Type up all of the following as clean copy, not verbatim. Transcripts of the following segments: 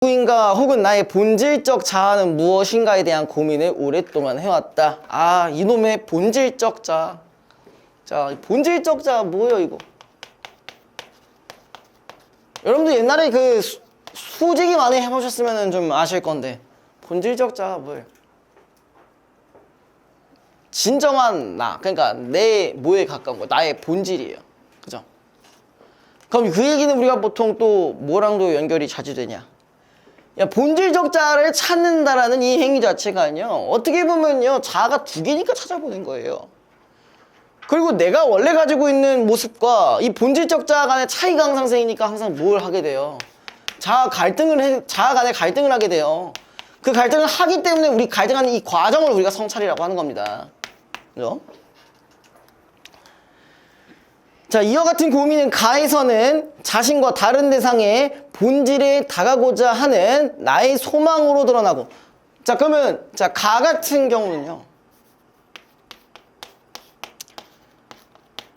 누구인가 혹은 나의 본질적 자아는 무엇인가에 대한 고민을 오랫동안 해왔다. 아, 이놈의 본질적 자아. 자, 본질적 자아 뭐예요 이거? 여러분들 옛날에 그 수직이 많이 해보셨으면 좀 아실 건데 본질적 자아 뭐예요? 진정한 나, 그러니까 내 뭐에 가까운 거, 나의 본질이에요. 그죠? 그럼 그 얘기는 우리가 보통 또 뭐랑도 연결이 자주 되냐? 야, 본질적 자아를 찾는다라는 이 행위 자체가요, 어떻게 보면요, 자아가 두 개니까 찾아보는 거예요. 그리고 내가 원래 가지고 있는 모습과 이 본질적 자아 간의 차이가 항상 생기니까 항상 뭘 하게 돼요? 자아 간의 갈등을 하게 돼요. 그 갈등을 하기 때문에 우리 갈등하는 이 과정을 우리가 성찰이라고 하는 겁니다. 그죠? 자, 이와 같은 고민은 가에서는 자신과 다른 대상의 본질에 다가고자 하는 나의 소망으로 드러나고, 자, 그러면 자, 가 같은 경우는요,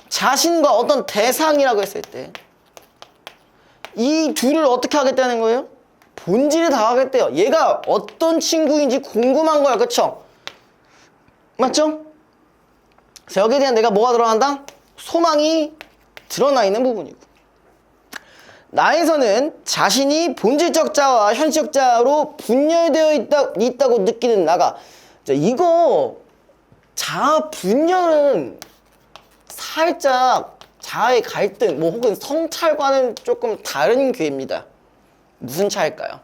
자신과 어떤 대상이라고 했을 때 이 둘을 어떻게 하겠다는 거예요? 본질에 다가가겠대요. 얘가 어떤 친구인지 궁금한 거야. 그쵸? 맞죠? 그래서 여기에 대한 내가 뭐가 드러난다? 소망이 드러나 있는 부분이고, 나에서는 자신이 본질적 자아와 현실적 자아로 분열되어 있다고 느끼는 나가. 자, 이거 자아 분열은 살짝 자아의 갈등, 뭐 혹은 성찰과는 조금 다른 괴입니다. 무슨 차일까요?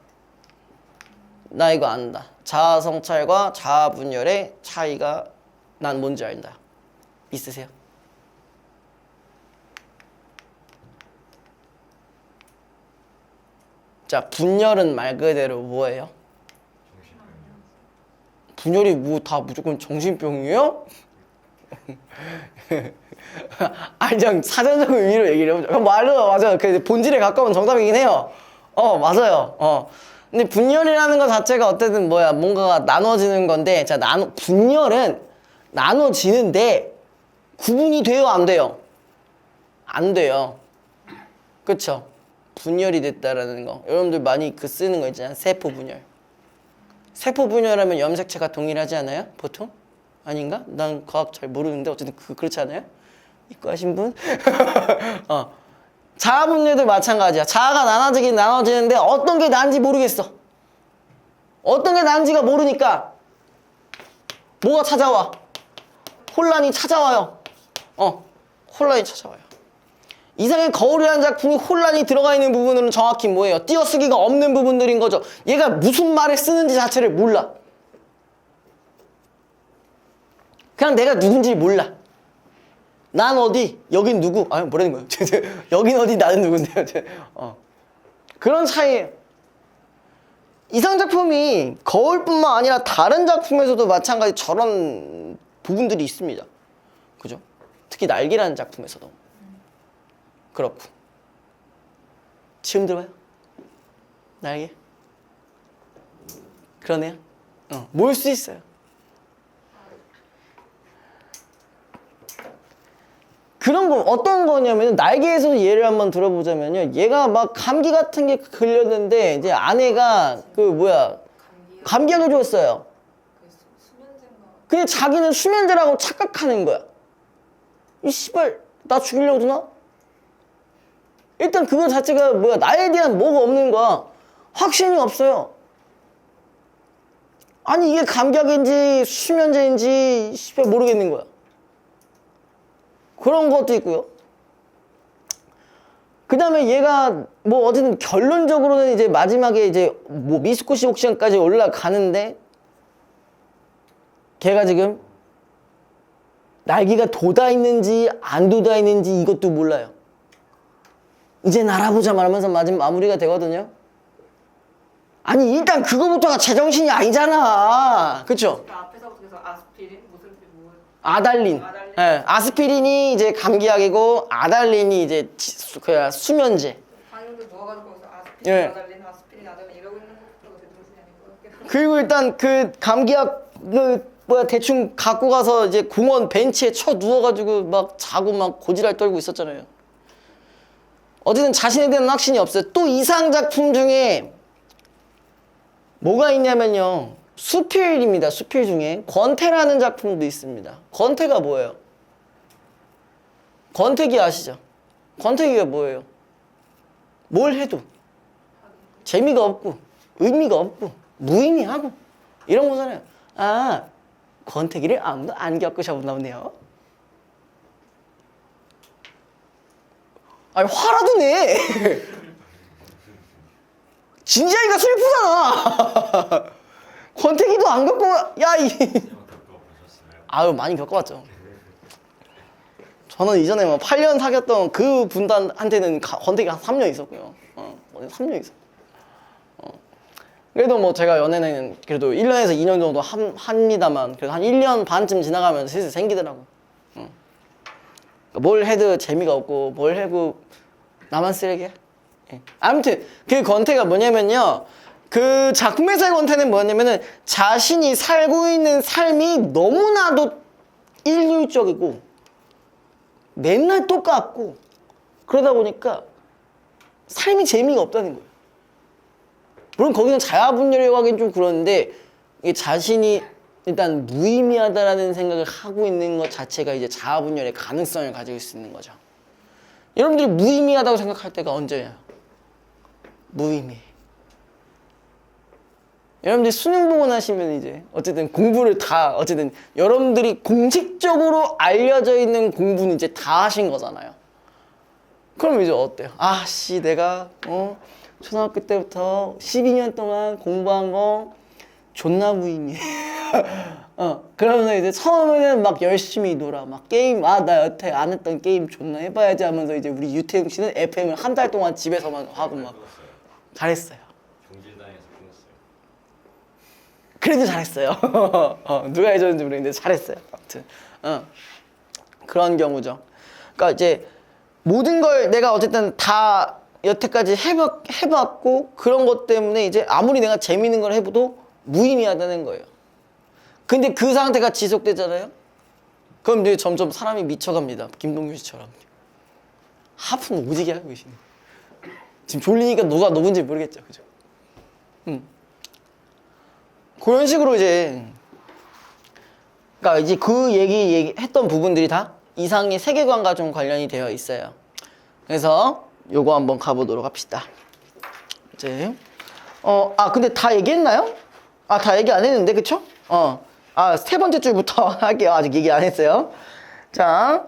나 이거 안다. 자아 성찰과 자아 분열의 차이가 난 뭔지 안다. 있으세요? 자, 분열은 말 그대로 뭐예요? 분열이 뭐 다 무조건 정신병이에요? 아니, 그냥 사전적 의미로 얘기를 해보자. 말로 맞아요. 그 본질에 가까운 정답이긴 해요. 맞아요. 근데 분열이라는 것 자체가 어쨌든 뭐야, 뭔가가 나눠지는 건데, 자, 분열은 나눠지는데 구분이 돼요, 안 돼요? 안 돼요. 그쵸? 분열이 됐다라는 거. 여러분들 많이 그 쓰는 거 있잖아요. 세포 분열. 세포 분열하면 염색체가 동일하지 않아요? 보통? 아닌가? 난 과학 잘 모르는데 어쨌든 그렇지 않아요? 이과 하신 분? 자아 분열도 마찬가지야. 자아가 나눠지는데 어떤 게 나인지 모르겠어. 어떤 게 나인지가 모르니까 뭐가 찾아와? 혼란이 찾아와요. 혼란이 찾아와요. 이상의 거울이라는 작품이 혼란이 들어가 있는 부분은 정확히 뭐예요? 띄어쓰기가 없는 부분들인 거죠. 얘가 무슨 말을 쓰는지 자체를 몰라. 그냥 내가 누군지 몰라. 난 어디, 여긴 누구? 뭐라는 거예요? 여긴 어디, 나는 누군데요? 그런 차이예요. 이상 작품이 거울뿐만 아니라 다른 작품에서도 마찬가지 저런 부분들이 있습니다. 그죠? 특히 날개라는 작품에서도 그렇고. 처음 들어봐요? 날개? 그러네요. 모을 수 있어요. 그런 거 어떤 거냐면, 날개에서 예를 한번 들어보자면요, 얘가 막 감기 같은 게 걸렸는데 이제 아내가 감기약을 줬어요. 근데 자기는 수면제라고 착각하는 거야. 이 씨발 나 죽이려고 드나? 일단 그거 자체가 나에 대한 뭐가 없는 거야. 확신이 없어요. 아니, 이게 감기약인지 수면제인지 씨발 모르겠는 거야. 그런 것도 있고요. 그 다음에 얘가 어쨌든 결론적으로는 이제 마지막에 이제 미스코시 옥션까지 올라가는데, 걔가 지금 날개가 돋아 있는지 안 돋아 있는지 이것도 몰라요. 이제 날아보자 말하면서 마무리가 되거든요. 아니, 일단 그거부터가 제정신이 아니잖아. 그쵸? 앞에서부터 계속 아스피린? 무슨 뭐? 아달린. 네, 아스피린이 이제 감기약이고 아달린이 이제 수면제. 방금도 누워가지고 거기서 아스피린, 예. 아스피린 이러고 있는 것도 제정신이 아닌 것 같기도. 그리고 일단 그 감기약 대충 갖고 가서 이제 공원 벤치에 쳐 누워가지고 막 자고 막 고지랄 떨고 있었잖아요. 어쨌든 자신에 대한 확신이 없어요. 또 이상 작품 중에 뭐가 있냐면요. 수필입니다. 수필 중에 권태라는 작품도 있습니다. 권태가 뭐예요? 권태기 아시죠? 권태기가 뭐예요? 뭘 해도 재미가 없고 의미가 없고 무의미하고 이런 거잖아요. 아, 권태기를 아무도 안 겪으셔보나 보네요. 아니 화라도 내. 진지하니까 슬프잖아. 권태기도 안 겪고 아유 많이 겪어봤죠. 저는 이전에 뭐 8년 사귀었던 그 분단한테는 권태기가 한 3년 있었고요. 3년 있었고. 그래도 뭐 제가 연애는 그래도 1년에서 2년 정도 합니다만 그래도 한 1년 반쯤 지나가면 슬슬 생기더라고. 뭘 해도 재미가 없고 뭘 해도 나만 쓰레기야. 예. 아무튼 그 권태가 뭐냐면요. 그 작품에서의 권태는 뭐냐면은 자신이 살고 있는 삶이 너무나도 일률적이고 맨날 똑같고 그러다 보니까 삶이 재미가 없다는 거예요. 물론 거기는 자아분열이라고 하긴 좀 그런데 이게 자신이 일단 무의미하다라는 생각을 하고 있는 것 자체가 이제 자아분열의 가능성을 가지고 있을 수 있는 거죠. 여러분들이 무의미하다고 생각할 때가 언제예요? 무의미해. 여러분들이 수능 보고 나시면 이제 어쨌든 공부를 다 어쨌든 여러분들이 공식적으로 알려져 있는 공부는 이제 다 하신 거잖아요. 그럼 이제 어때요? 아씨 내가 초등학교 때부터 12년 동안 공부한 거 존나 무의미해. 그러면서 이제 처음에는 막 열심히 놀아. 막 게임, 나 여태 안 했던 게임 존나 해봐야지 하면서 이제 우리 유태웅 씨는 FM을 한 달 동안 집에서만 하고 막 잘했어요. 경질당해서 끊었어요. 그래도 잘했어요. 누가 해줬는지 모르겠는데 잘했어요. 아무튼 그런 경우죠. 그러니까 이제 모든 걸 내가 어쨌든 다 여태까지 해봤고 그런 것 때문에 이제 아무리 내가 재밌는 걸 해봐도 무의미하다는 거예요. 근데 그 상태가 지속되잖아요. 그럼 이제 점점 사람이 미쳐갑니다. 김동규 씨처럼. 하품 오지게 하고 계시네. 지금 졸리니까 누가 누군지 모르겠죠. 그죠? 그런 식으로 이제 그러니까 이제 그 얘기했던 부분들이 다 이상의 세계관과 좀 관련이 되어 있어요. 그래서 요거 한번 가보도록 합시다. 이제 근데 다 얘기했나요? 다 얘기 안 했는데 그쵸? 세 번째 줄부터 할게요. 아직 얘기 안 했어요. 자,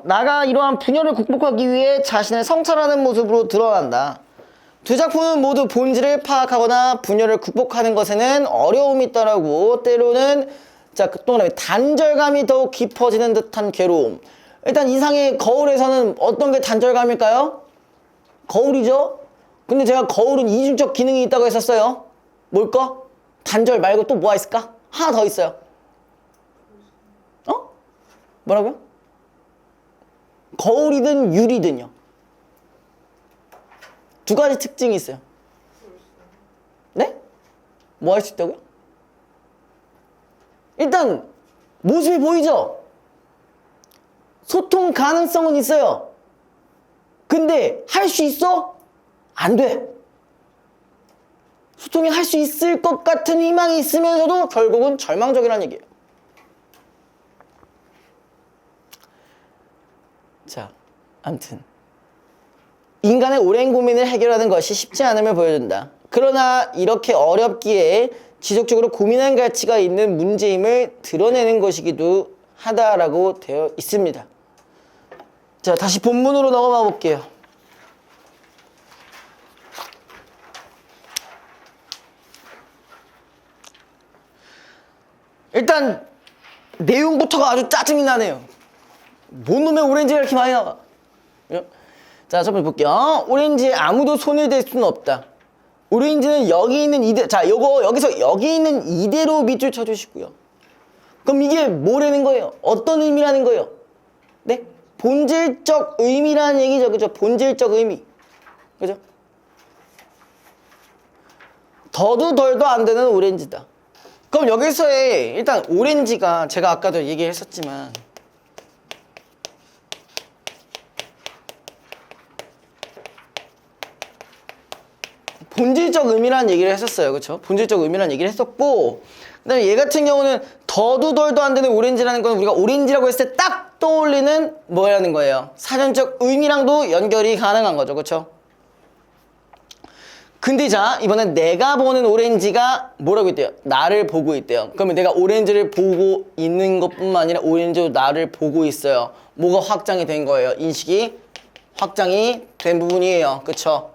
나가 이러한 분열을 극복하기 위해 자신을 성찰하는 모습으로 드러난다. 두 작품은 모두 본질을 파악하거나 분열을 극복하는 것에는 어려움이 있다라고 때로는 또 그다음에 단절감이 더욱 깊어지는 듯한 괴로움. 일단 이상의 거울에서는 어떤 게 단절감일까요? 거울이죠? 근데 제가 거울은 이중적 기능이 있다고 했었어요. 뭘까? 단절 말고 또 뭐가 있을까? 하나 더 있어요. 뭐라고요? 거울이든 유리든요. 두 가지 특징이 있어요. 네? 뭐 할 수 있다고요? 일단 모습이 보이죠? 소통 가능성은 있어요. 근데 할 수 있어? 안 돼. 소통이 할 수 있을 것 같은 희망이 있으면서도 결국은 절망적이라는 얘기예요. 자, 아무튼 인간의 오랜 고민을 해결하는 것이 쉽지 않음을 보여준다. 그러나 이렇게 어렵기에 지속적으로 고민할 가치가 있는 문제임을 드러내는 것이기도 하다라고 되어 있습니다. 자, 다시 본문으로 넘어가 볼게요. 일단 내용부터가 아주 짜증이 나네요. 뭔 놈의 오렌지가 이렇게 많이 나와. 자, 첫 번째 볼게요. 오렌지에 아무도 손을 댈 수는 없다. 오렌지는 여기 있는 여기서 여기 있는 이대로 밑줄 쳐주시고요. 그럼 이게 뭐라는 거예요? 어떤 의미라는 거예요? 네? 본질적 의미라는 얘기죠. 그죠? 본질적 의미. 그죠? 더도 덜도 안 되는 오렌지다. 그럼 여기서의 일단 오렌지가 제가 아까도 얘기했었지만 본질적 의미라는 얘기를 했었어요. 그쵸? 본질적 의미라는 얘기를 했었고, 그 다음에 얘 같은 경우는 더도 덜도 안 되는 오렌지라는 건 우리가 오렌지라고 했을 때 딱 떠올리는 뭐라는 거예요? 사전적 의미랑도 연결이 가능한 거죠. 그쵸? 근데 자, 이번엔 내가 보는 오렌지가 뭐라고 있대요? 나를 보고 있대요. 그러면 내가 오렌지를 보고 있는 것뿐만 아니라 오렌지도 나를 보고 있어요. 뭐가 확장이 된 거예요? 인식이 확장이 된 부분이에요. 그쵸?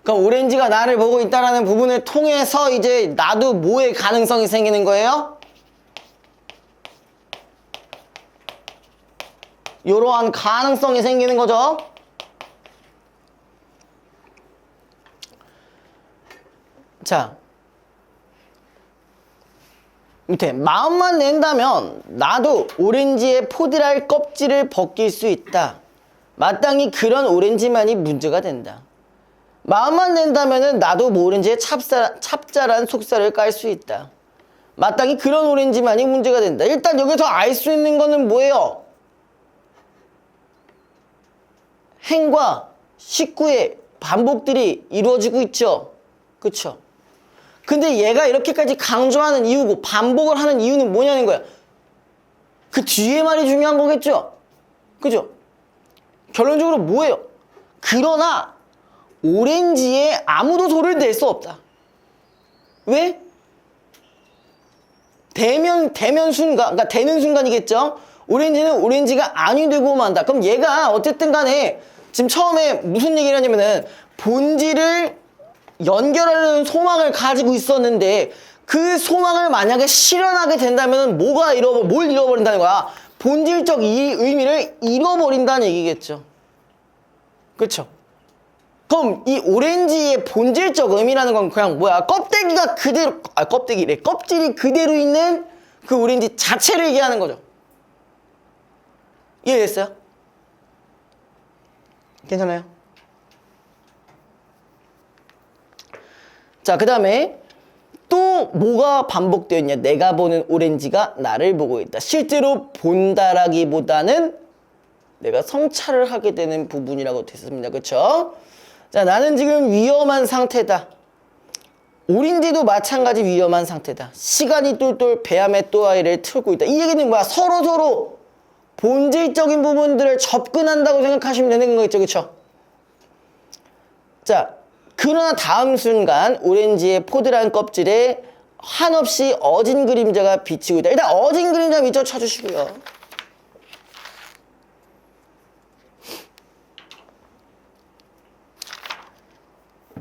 그럼 오렌지가 나를 보고 있다는 부분을 통해서 이제 나도 뭐의 가능성이 생기는 거예요? 이러한 가능성이 생기는 거죠. 자, 밑에 마음만 낸다면 나도 오렌지의 포드랄 껍질을 벗길 수 있다. 마땅히 그런 오렌지만이 문제가 된다. 마음만 낸다면 나도 오렌지의 찹쌀한 속살을 깔 수 있다. 마땅히 그런 오렌지만이 문제가 된다. 일단 여기서 알 수 있는 거는 뭐예요? 행과 식구의 반복들이 이루어지고 있죠. 그쵸? 근데 얘가 이렇게까지 강조하는 이유고 반복을 하는 이유는 뭐냐는 거야. 그 뒤에 말이 중요한 거겠죠? 그죠? 결론적으로 뭐예요? 그러나 오렌지에 아무도 손을 댈 수 없다. 왜? 대면 순간, 그러니까 되는 순간이겠죠? 오렌지는 오렌지가 아니 되고 만다. 그럼 얘가 어쨌든 간에 지금 처음에 무슨 얘기를 하냐면은 본질을 연결하려는 소망을 가지고 있었는데 그 소망을 만약에 실현하게 된다면 뭘 잃어버린다는 거야? 본질적 이 의미를 잃어버린다는 얘기겠죠. 그렇죠? 그럼 이 오렌지의 본질적 의미라는 건 그냥 뭐야? 껍데기가 그대로, 껍질이 그대로 있는 그 오렌지 자체를 얘기하는 거죠. 이해됐어요? 괜찮아요? 자, 그 다음에 또 뭐가 반복되어 있냐? 내가 보는 오렌지가 나를 보고 있다. 실제로 본다라기보다는 내가 성찰을 하게 되는 부분이라고 됐습니다. 그쵸? 자, 나는 지금 위험한 상태다. 오렌지도 마찬가지 위험한 상태다. 시간이 똘똘 배암의 또아이를 틀고 있다. 이 얘기는 뭐야? 서로 본질적인 부분들을 접근한다고 생각하시면 되는 거겠죠. 그쵸? 자, 그러나 다음 순간 오렌지의 포드란 껍질에 한없이 어진 그림자가 비치고 있다. 일단 어진 그림자 밑줄 쳐주시고요.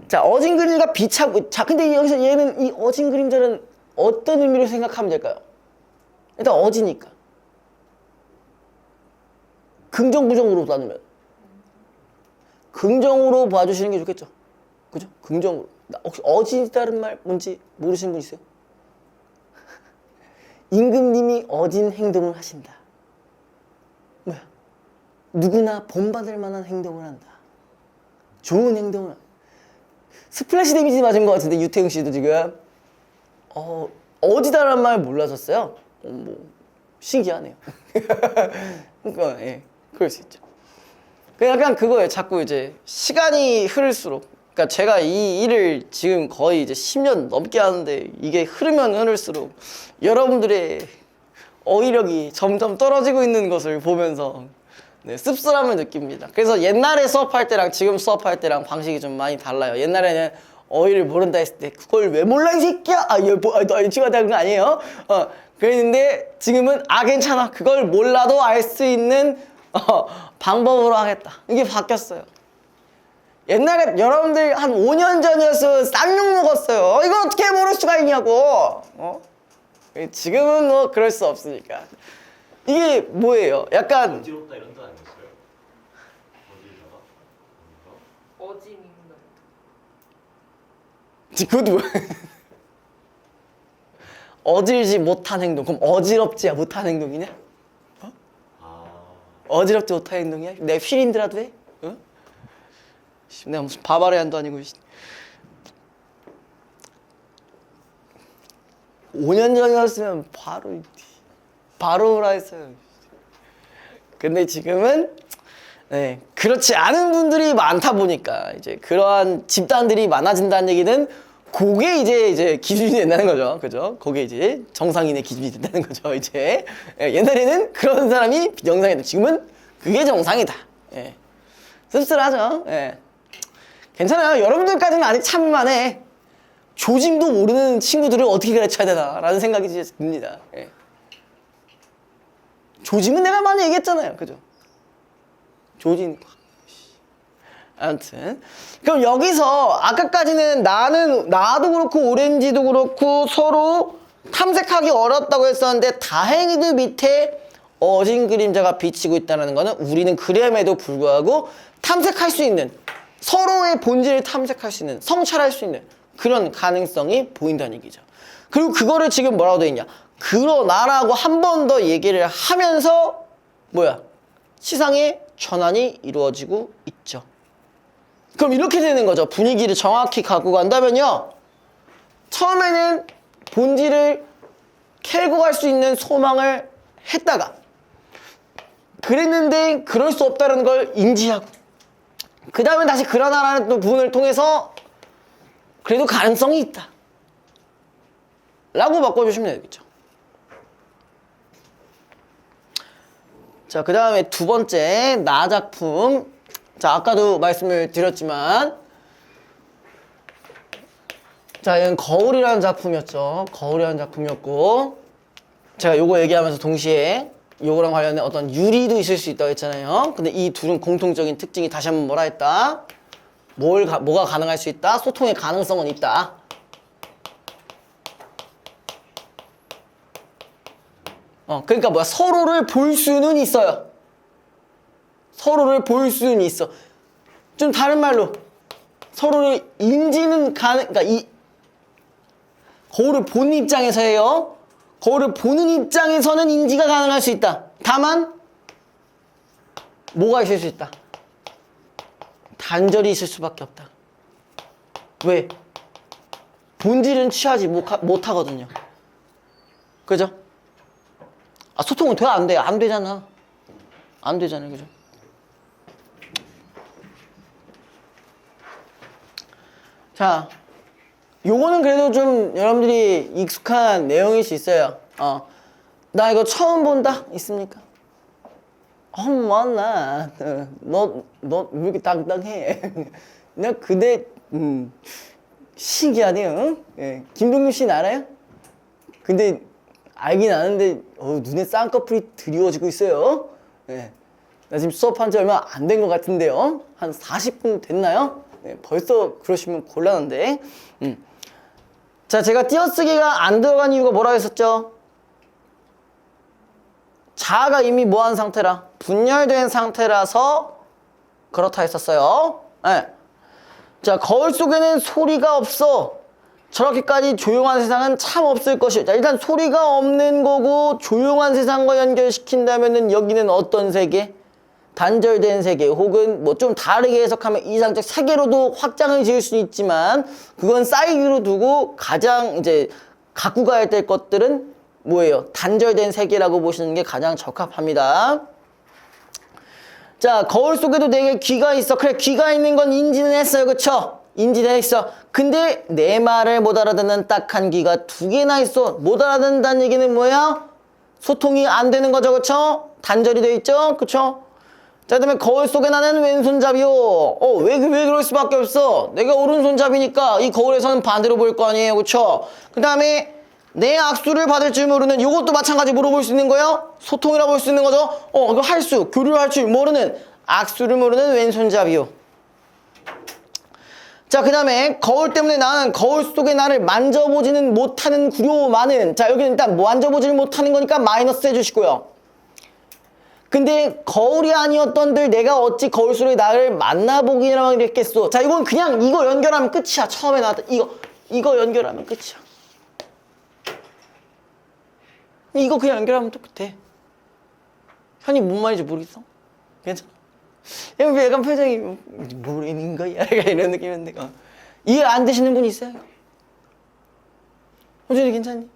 자, 어진 그림자가 비치고, 자, 근데 여기서 얘는 이 어진 그림자는 어떤 의미로 생각하면 될까요? 일단 어지니까. 긍정, 부정으로 나누면. 긍정으로 봐주시는 게 좋겠죠. 그죠? 긍정으로. 혹시 어진이라는 말 뭔지 모르시는 분 있어요? 임금님이 어진 행동을 하신다. 뭐야? 누구나 본받을 만한 행동을 한다. 좋은 행동을 한다. 스플래시 데미지 맞은 것 같은데 유태영 씨도 지금 어지다라는 말 몰라셨어요? 뭐 신기하네요. 그러니까 예, 그럴 수 있죠. 약간 그거예요. 자꾸 이제 시간이 흐를수록, 그러니까 제가 이 일을 지금 거의 이제 10년 넘게 하는데 이게 흐르면 흐를수록 여러분들의 어휘력이 점점 떨어지고 있는 것을 보면서 네, 씁쓸함을 느낍니다. 그래서 옛날에 수업할 때랑 지금 수업할 때랑 방식이 좀 많이 달라요. 옛날에는 어휘를 모른다 했을 때 그걸 왜 몰라 이 새끼야? 너 지금 하는 거 아니에요? 그랬는데 지금은 괜찮아. 그걸 몰라도 알 수 있는 방법으로 하겠다. 이게 바뀌었어요. 옛날에 여러분들 한 5년 전이었으면 쌍욕 먹었어요. 이거 어떻게 모를 수가 있냐고. 지금은 뭐 그럴 수 없으니까. 이게 뭐예요? 약간 어지럽다 이런 뜻 아니었어요? 어지다가? 어진 인간. 그것도 뭐야? 어질지 못한 행동. 그럼 어지럽지 못한 행동이냐? 어지럽지 못한 행동이야? 내가 휠인드라도 해? 내가 무슨 바바리안도 아니고 5년 전이었으면 바로 오라 했어요. 근데 지금은 네, 그렇지 않은 분들이 많다 보니까 이제 그러한 집단들이 많아진다는 얘기는 그게 이제 기준이 된다는 거죠. 그죠? 그게 이제 정상인의 기준이 된다는 거죠. 이제 예, 옛날에는 그런 사람이 비정상이다. 지금은 그게 정상이다. 예. 씁쓸하죠. 예. 괜찮아요. 여러분들까지는 아직 참만해. 조짐도 모르는 친구들을 어떻게 가르쳐야 되나라는 생각이 이제 듭니다. 예. 조짐은 내가 많이 얘기했잖아요. 그죠? 조짐. 아무튼 그럼 여기서 아까까지는 나도 그렇고 오렌지도 그렇고 서로 탐색하기 어렵다고 했었는데 다행히도 밑에 어진 그림자가 비치고 있다는 거는 우리는 그램에도 불구하고 탐색할 수 있는 서로의 본질을 탐색할 수 있는 성찰할 수 있는 그런 가능성이 보인다는 얘기죠. 그리고 그거를 지금 뭐라고 돼 있냐, 그러나라고 한 번 더 얘기를 하면서 뭐야, 시상의 전환이 이루어지고 있죠. 그럼 이렇게 되는 거죠. 분위기를 정확히 갖고 간다면요, 처음에는 본질을 캐고 갈 수 있는 소망을 했다가 그랬는데 그럴 수 없다는 걸 인지하고 그 다음에 다시 그러나라는 또 부분을 통해서 그래도 가능성이 있다 라고 바꿔주시면 되겠죠. 자, 그 다음에 두 번째 나 작품. 자, 아까도 말씀을 드렸지만 자, 이건 거울이라는 작품이었죠. 거울이라는 작품이었고 제가 요거 얘기하면서 동시에 요거랑 관련된 어떤 유리도 있을 수 있다고 했잖아요. 근데 이 둘은 공통적인 특징이 다시 한번 뭐라 했다? 뭐가 가능할 수 있다? 소통의 가능성은 있다. 그러니까 뭐야? 서로를 볼 수는 있어요. 서로를 볼 수는 있어. 좀 다른 말로 서로를 인지는 그러니까 이 거울을 보는 입장에서예요. 거울을 보는 입장에서는 인지가 가능할 수 있다. 다만 뭐가 있을 수 있다? 단절이 있을 수밖에 없다. 왜? 본질은 취하지 못하거든요. 그죠? 소통은 돼? 안 돼? 안 되잖아. 안 되잖아요. 그죠? 자, 요거는 그래도 좀 여러분들이 익숙한 내용일 수 있어요. 나 이거 처음 본다? 있습니까? 엄마, 너 왜 이렇게 당당해? 나 근데, 신기하네요. 예. 김동률 씨는 알아요? 근데, 알긴 아는데, 눈에 쌍꺼풀이 드리워지고 있어요. 예. 나 지금 수업한 지 얼마 안 된 것 같은데요? 한 40분 됐나요? 네, 벌써 그러시면 곤란한데. 자, 제가 띄어쓰기가 안 들어간 이유가 뭐라고 했었죠? 자아가 이미 뭐한 상태라? 분열된 상태라서 그렇다 했었어요. 네. 자, 거울 속에는 소리가 없어. 저렇게까지 조용한 세상은 참 없을 것이요. 자, 일단 소리가 없는 거고 조용한 세상과 연결시킨다면은 여기는 어떤 세계? 단절된 세계, 혹은 뭐 좀 다르게 해석하면 이상적 세계로도 확장을 지을 수 있지만 그건 사이드로 두고 가장 이제 갖고 가야 될 것들은 뭐예요? 단절된 세계라고 보시는 게 가장 적합합니다. 자, 거울 속에도 내게 귀가 있어. 그래, 귀가 있는 건 인지는 했어요. 그쵸? 인지는 했어. 근데 내 말을 못 알아듣는 딱한 귀가 두 개나 있어. 못 알아듣는다는 얘기는 뭐야? 소통이 안 되는 거죠. 그쵸? 단절이 돼 있죠? 그쵸? 자, 그 다음에 거울 속에 나는 왼손잡이요. 왜 그럴 수밖에 없어? 내가 오른손잡이니까 이 거울에서는 반대로 보일 거 아니에요. 그쵸? 그 다음에 내 악수를 받을 줄 모르는, 이것도 마찬가지 물어볼 수 있는 거예요? 소통이라고 볼 수 있는 거죠? 이거 교류를 할 줄 모르는, 악수를 모르는 왼손잡이요. 자, 그 다음에 거울 때문에 나는 거울 속에 나를 만져보지는 못하는 구려많은. 자, 여기는 일단 만져보지를 못하는 거니까 마이너스 해주시고요. 근데 거울이 아니었던들 내가 어찌 거울 속에 나를 만나보기라고 했겠소. 자, 이건 그냥 이거 연결하면 끝이야. 처음에 나왔던 이거 연결하면 끝이야. 이거 그냥 연결하면 똑같아. 현이 뭔 말인지 모르겠어? 괜찮아? 약간 표정이 모르는 거야? 약간 이런 느낌인데 이해 안 되시는 분 있어요? 호준이 괜찮니?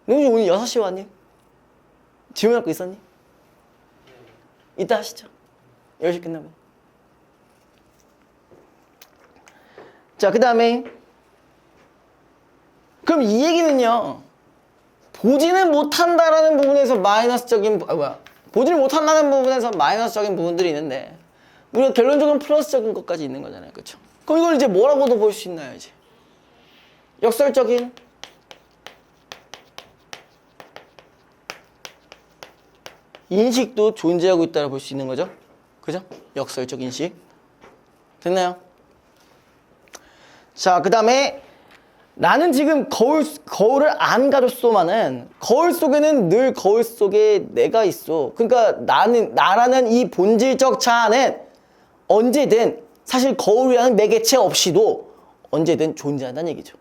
너 오늘 6시에 왔니? 질문할 거 있었니? 이따 하시죠. 10시 끝나고. 자, 그 다음에 그럼 이 얘기는요, 보지는 못한다라는 부분에서 보지를 못한다는 부분에서 마이너스적인 부분들이 있는데 우리가 결론적으로 플러스적인 것까지 있는 거잖아요. 그렇죠? 그럼 이걸 이제 뭐라고도 볼 수 있나요? 이제 역설적인 인식도 존재하고 있다고 볼 수 있는 거죠. 그죠? 역설적 인식. 됐나요? 자, 그 다음에 나는 지금 거울을 안 가졌소만은 거울 속에는 늘 거울 속에 내가 있어. 그러니까 나라는 이 본질적 자아는 언제든 사실 거울이라는 매개체 없이도 언제든 존재한다는 얘기죠.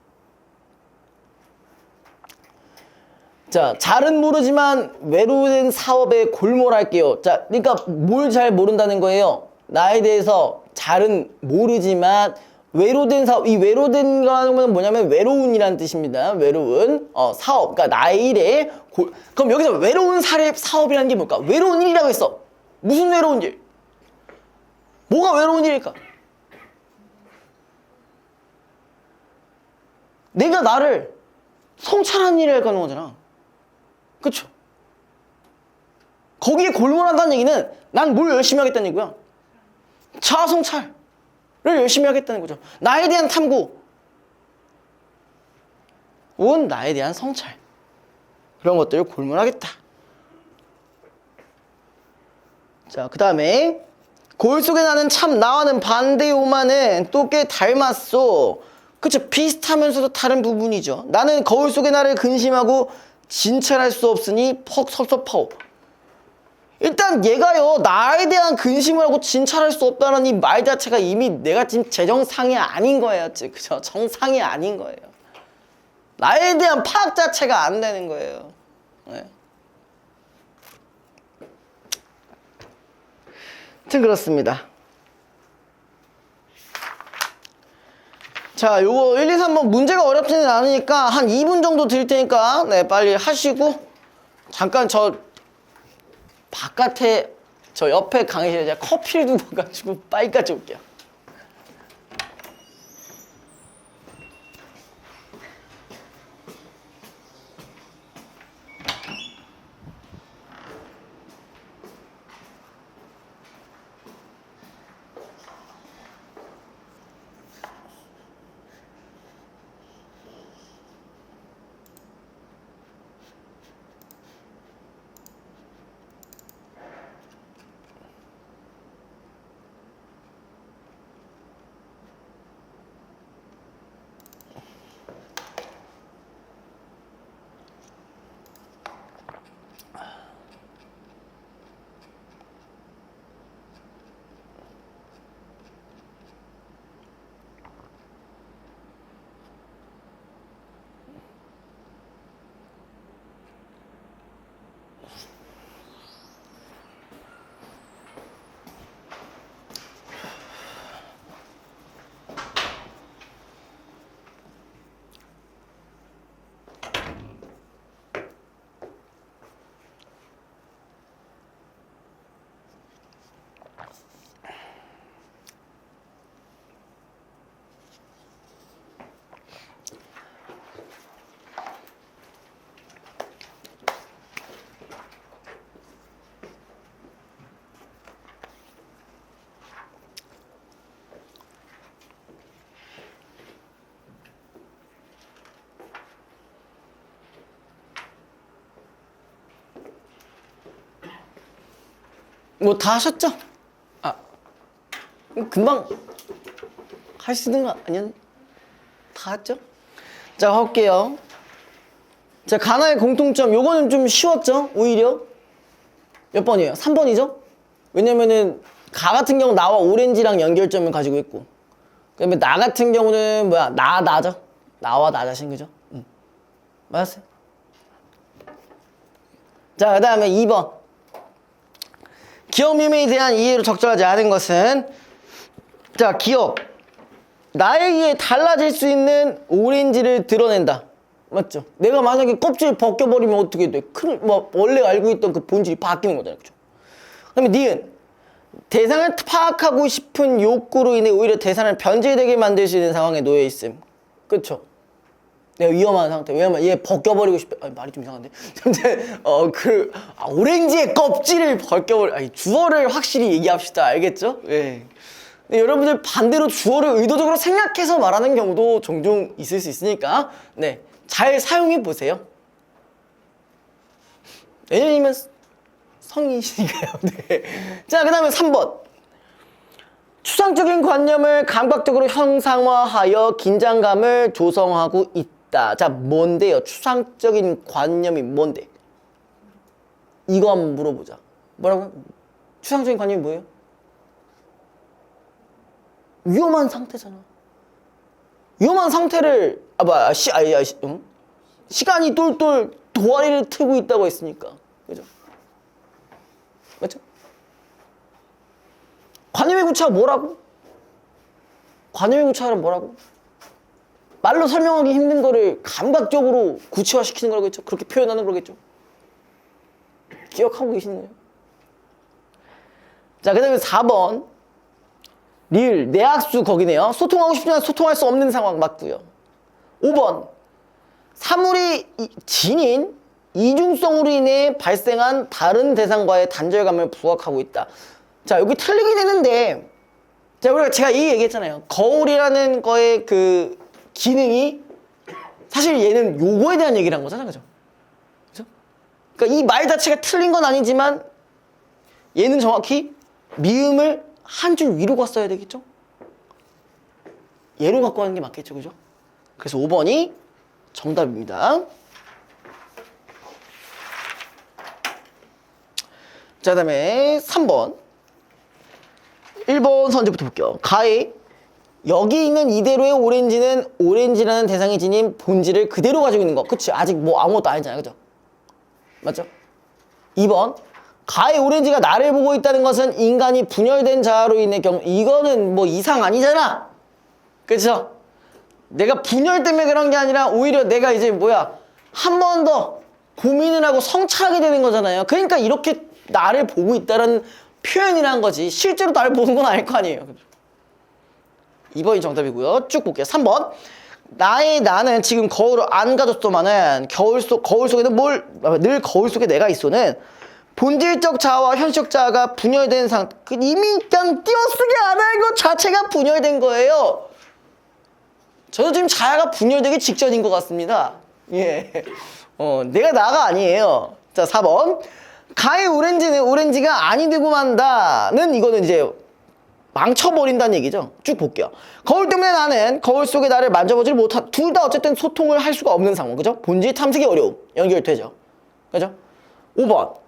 자, 잘은 모르지만 외로운 사업에 골몰할게요. 자, 그러니까 뭘 잘 모른다는 거예요? 나에 대해서 잘은 모르지만 외로된 사업, 이 외로된 거는 뭐냐면 외로운이라는 뜻입니다. 외로운 사업, 그러니까 나의 일에 그럼 여기서 외로운 사업이라는 게 뭘까? 외로운 일이라고 했어. 무슨 외로운 일? 뭐가 외로운 일일까? 내가 나를 성찰하는 일을 하는 거잖아. 그쵸? 거기에 골몰한다는 얘기는 난 뭘 열심히 하겠다는 얘기야. 자아 성찰을 열심히 하겠다는 거죠. 나에 대한 탐구, 혹은 나에 대한 성찰, 그런 것들을 골몰하겠다. 자, 그 다음에 거울 속에 나는 참 나와는 반대요만은 또 꽤 닮았어. 그쵸? 비슷하면서도 다른 부분이죠. 나는 거울 속의 나를 근심하고 진찰할 수 없으니 퍽 섭섭하오. 일단 얘가요, 나에 대한 근심을 하고 진찰할 수 없다는 이 말 자체가 이미 내가 지금 제정상이 아닌 거예요. 그죠? 정상이 아닌 거예요. 나에 대한 파악 자체가 안 되는 거예요. 네. 하여튼 그렇습니다. 자, 요거 1, 2, 3번 문제가 어렵지는 않으니까 한 2분 정도 드릴 테니까 네, 빨리 하시고 잠깐 저 바깥에 저 옆에 강의실에 제가 커피를 두고 가지고 빨리 가져올게요. 뭐 다 하셨죠? 아, 금방 할 수 있는 거 아니었나? 다 했죠? 자, 할게요. 자, 가나의 공통점, 요거는 좀 쉬웠죠? 오히려 몇 번이에요? 3번이죠? 왜냐면은 가 같은 경우 나와 오렌지랑 연결점을 가지고 있고, 그다음에 나 같은 경우는 뭐야? 나죠? 나와 나 자신, 그죠? 맞았어요? 자, 그 다음에 2번. 기억 미매에 대한 이해로 적절하지 않은 것은, 자, 기억. 나에 의해 달라질 수 있는 오렌지를 드러낸다. 맞죠? 내가 만약에 껍질을 벗겨버리면 어떻게 돼? 원래 알고 있던 그 본질이 바뀌는 거잖아요. 그죠? 그 다음에 니은. 대상을 파악하고 싶은 욕구로 인해 오히려 대상을 변질되게 만들 수 있는 상황에 놓여 있음. 그렇죠? 내가 위험한 상태. 왜냐면 얘 벗겨버리고 싶어. 아니, 말이 좀 이상한데. 오렌지의 껍질을 벗겨버려. 아니, 주어를 확실히 얘기합시다. 알겠죠? 예. 근데 여러분들 반대로 주어를 의도적으로 생략해서 말하는 경우도 종종 있을 수 있으니까, 네. 잘 사용해 보세요. 내년이면 성인이시니까요. 네. 자, 그 다음에 3번. 추상적인 관념을 감각적으로 형상화하여 긴장감을 조성하고 있다. 자, 뭔데요? 추상적인 관념이 뭔데? 이거 한번 물어보자. 뭐라고? 추상적인 관념이 뭐예요? 위험한 상태잖아. 위험한 상태를 시간이 똘똘 도화리를 트고 있다고 했으니까. 그죠? 맞죠? 관념의 구체가 뭐라고? 관념의 구체가 뭐라고? 말로 설명하기 힘든 거를 감각적으로 구체화시키는 거겠죠? 그렇게 표현하는 거겠죠? 기억하고 계시나요? 자, 그 다음에 4번. 리을, 내학수 거기네요. 소통하고 싶지만 소통할 수 없는 상황 맞고요. 5번. 사물이 지닌 이중성으로 인해 발생한 다른 대상과의 단절감을 부각하고 있다. 자, 여기 틀리긴 했는데, 자, 제가 이 얘기했잖아요. 거울이라는 거의 그 기능이 사실 얘는 요거에 대한 얘기를 한 거잖아, 그죠? 그죠? 그러니까 이 말 자체가 틀린 건 아니지만 얘는 정확히 미음을 한 줄 위로 갔어야 되겠죠? 얘로 갖고 가는 게 맞겠죠, 그죠? 그래서 5번이 정답입니다. 자, 그 다음에 3번. 1번 선지부터 볼게요. 가히 여기 있는 이대로의 오렌지는 오렌지라는 대상이 지닌 본질을 그대로 가지고 있는 거. 그치? 아직 뭐 아무것도 아니잖아요. 그죠? 맞죠? 2번. 가히 오렌지가 나를 보고 있다는 것은 인간이 분열된 자아로 인해 이거는 뭐 이상 아니잖아. 그쵸? 내가 분열 때문에 그런 게 아니라 오히려 내가 이제 한 번 더 고민을 하고 성찰하게 되는 거잖아요. 그러니까 이렇게 나를 보고 있다는 표현이란 거지. 실제로 나를 보는 건 아닐 거 아니에요. 2번이 정답이고요. 쭉 볼게요. 3번. 나는 지금 거울을 안 가졌더만은 거울 속에는 늘 거울 속에 내가 있어는 본질적 자아와 현실적 자아가 분열된 상태. 이미 그냥 띄어쓰기 안 한 것 자체가 분열된 거예요. 저도 지금 자아가 분열되기 직전인 것 같습니다. 예. 내가 나가 아니에요. 자, 4번. 가의 오렌지는 오렌지가 아니 되고 만다는 이거는 이제 망쳐버린다는 얘기죠. 쭉 볼게요. 거울 때문에 나는 거울 속에 나를 만져보질 못한, 둘 다 어쨌든 소통을 할 수가 없는 상황. 그죠? 본질 탐색이 어려움. 연결되죠. 그죠? 5번.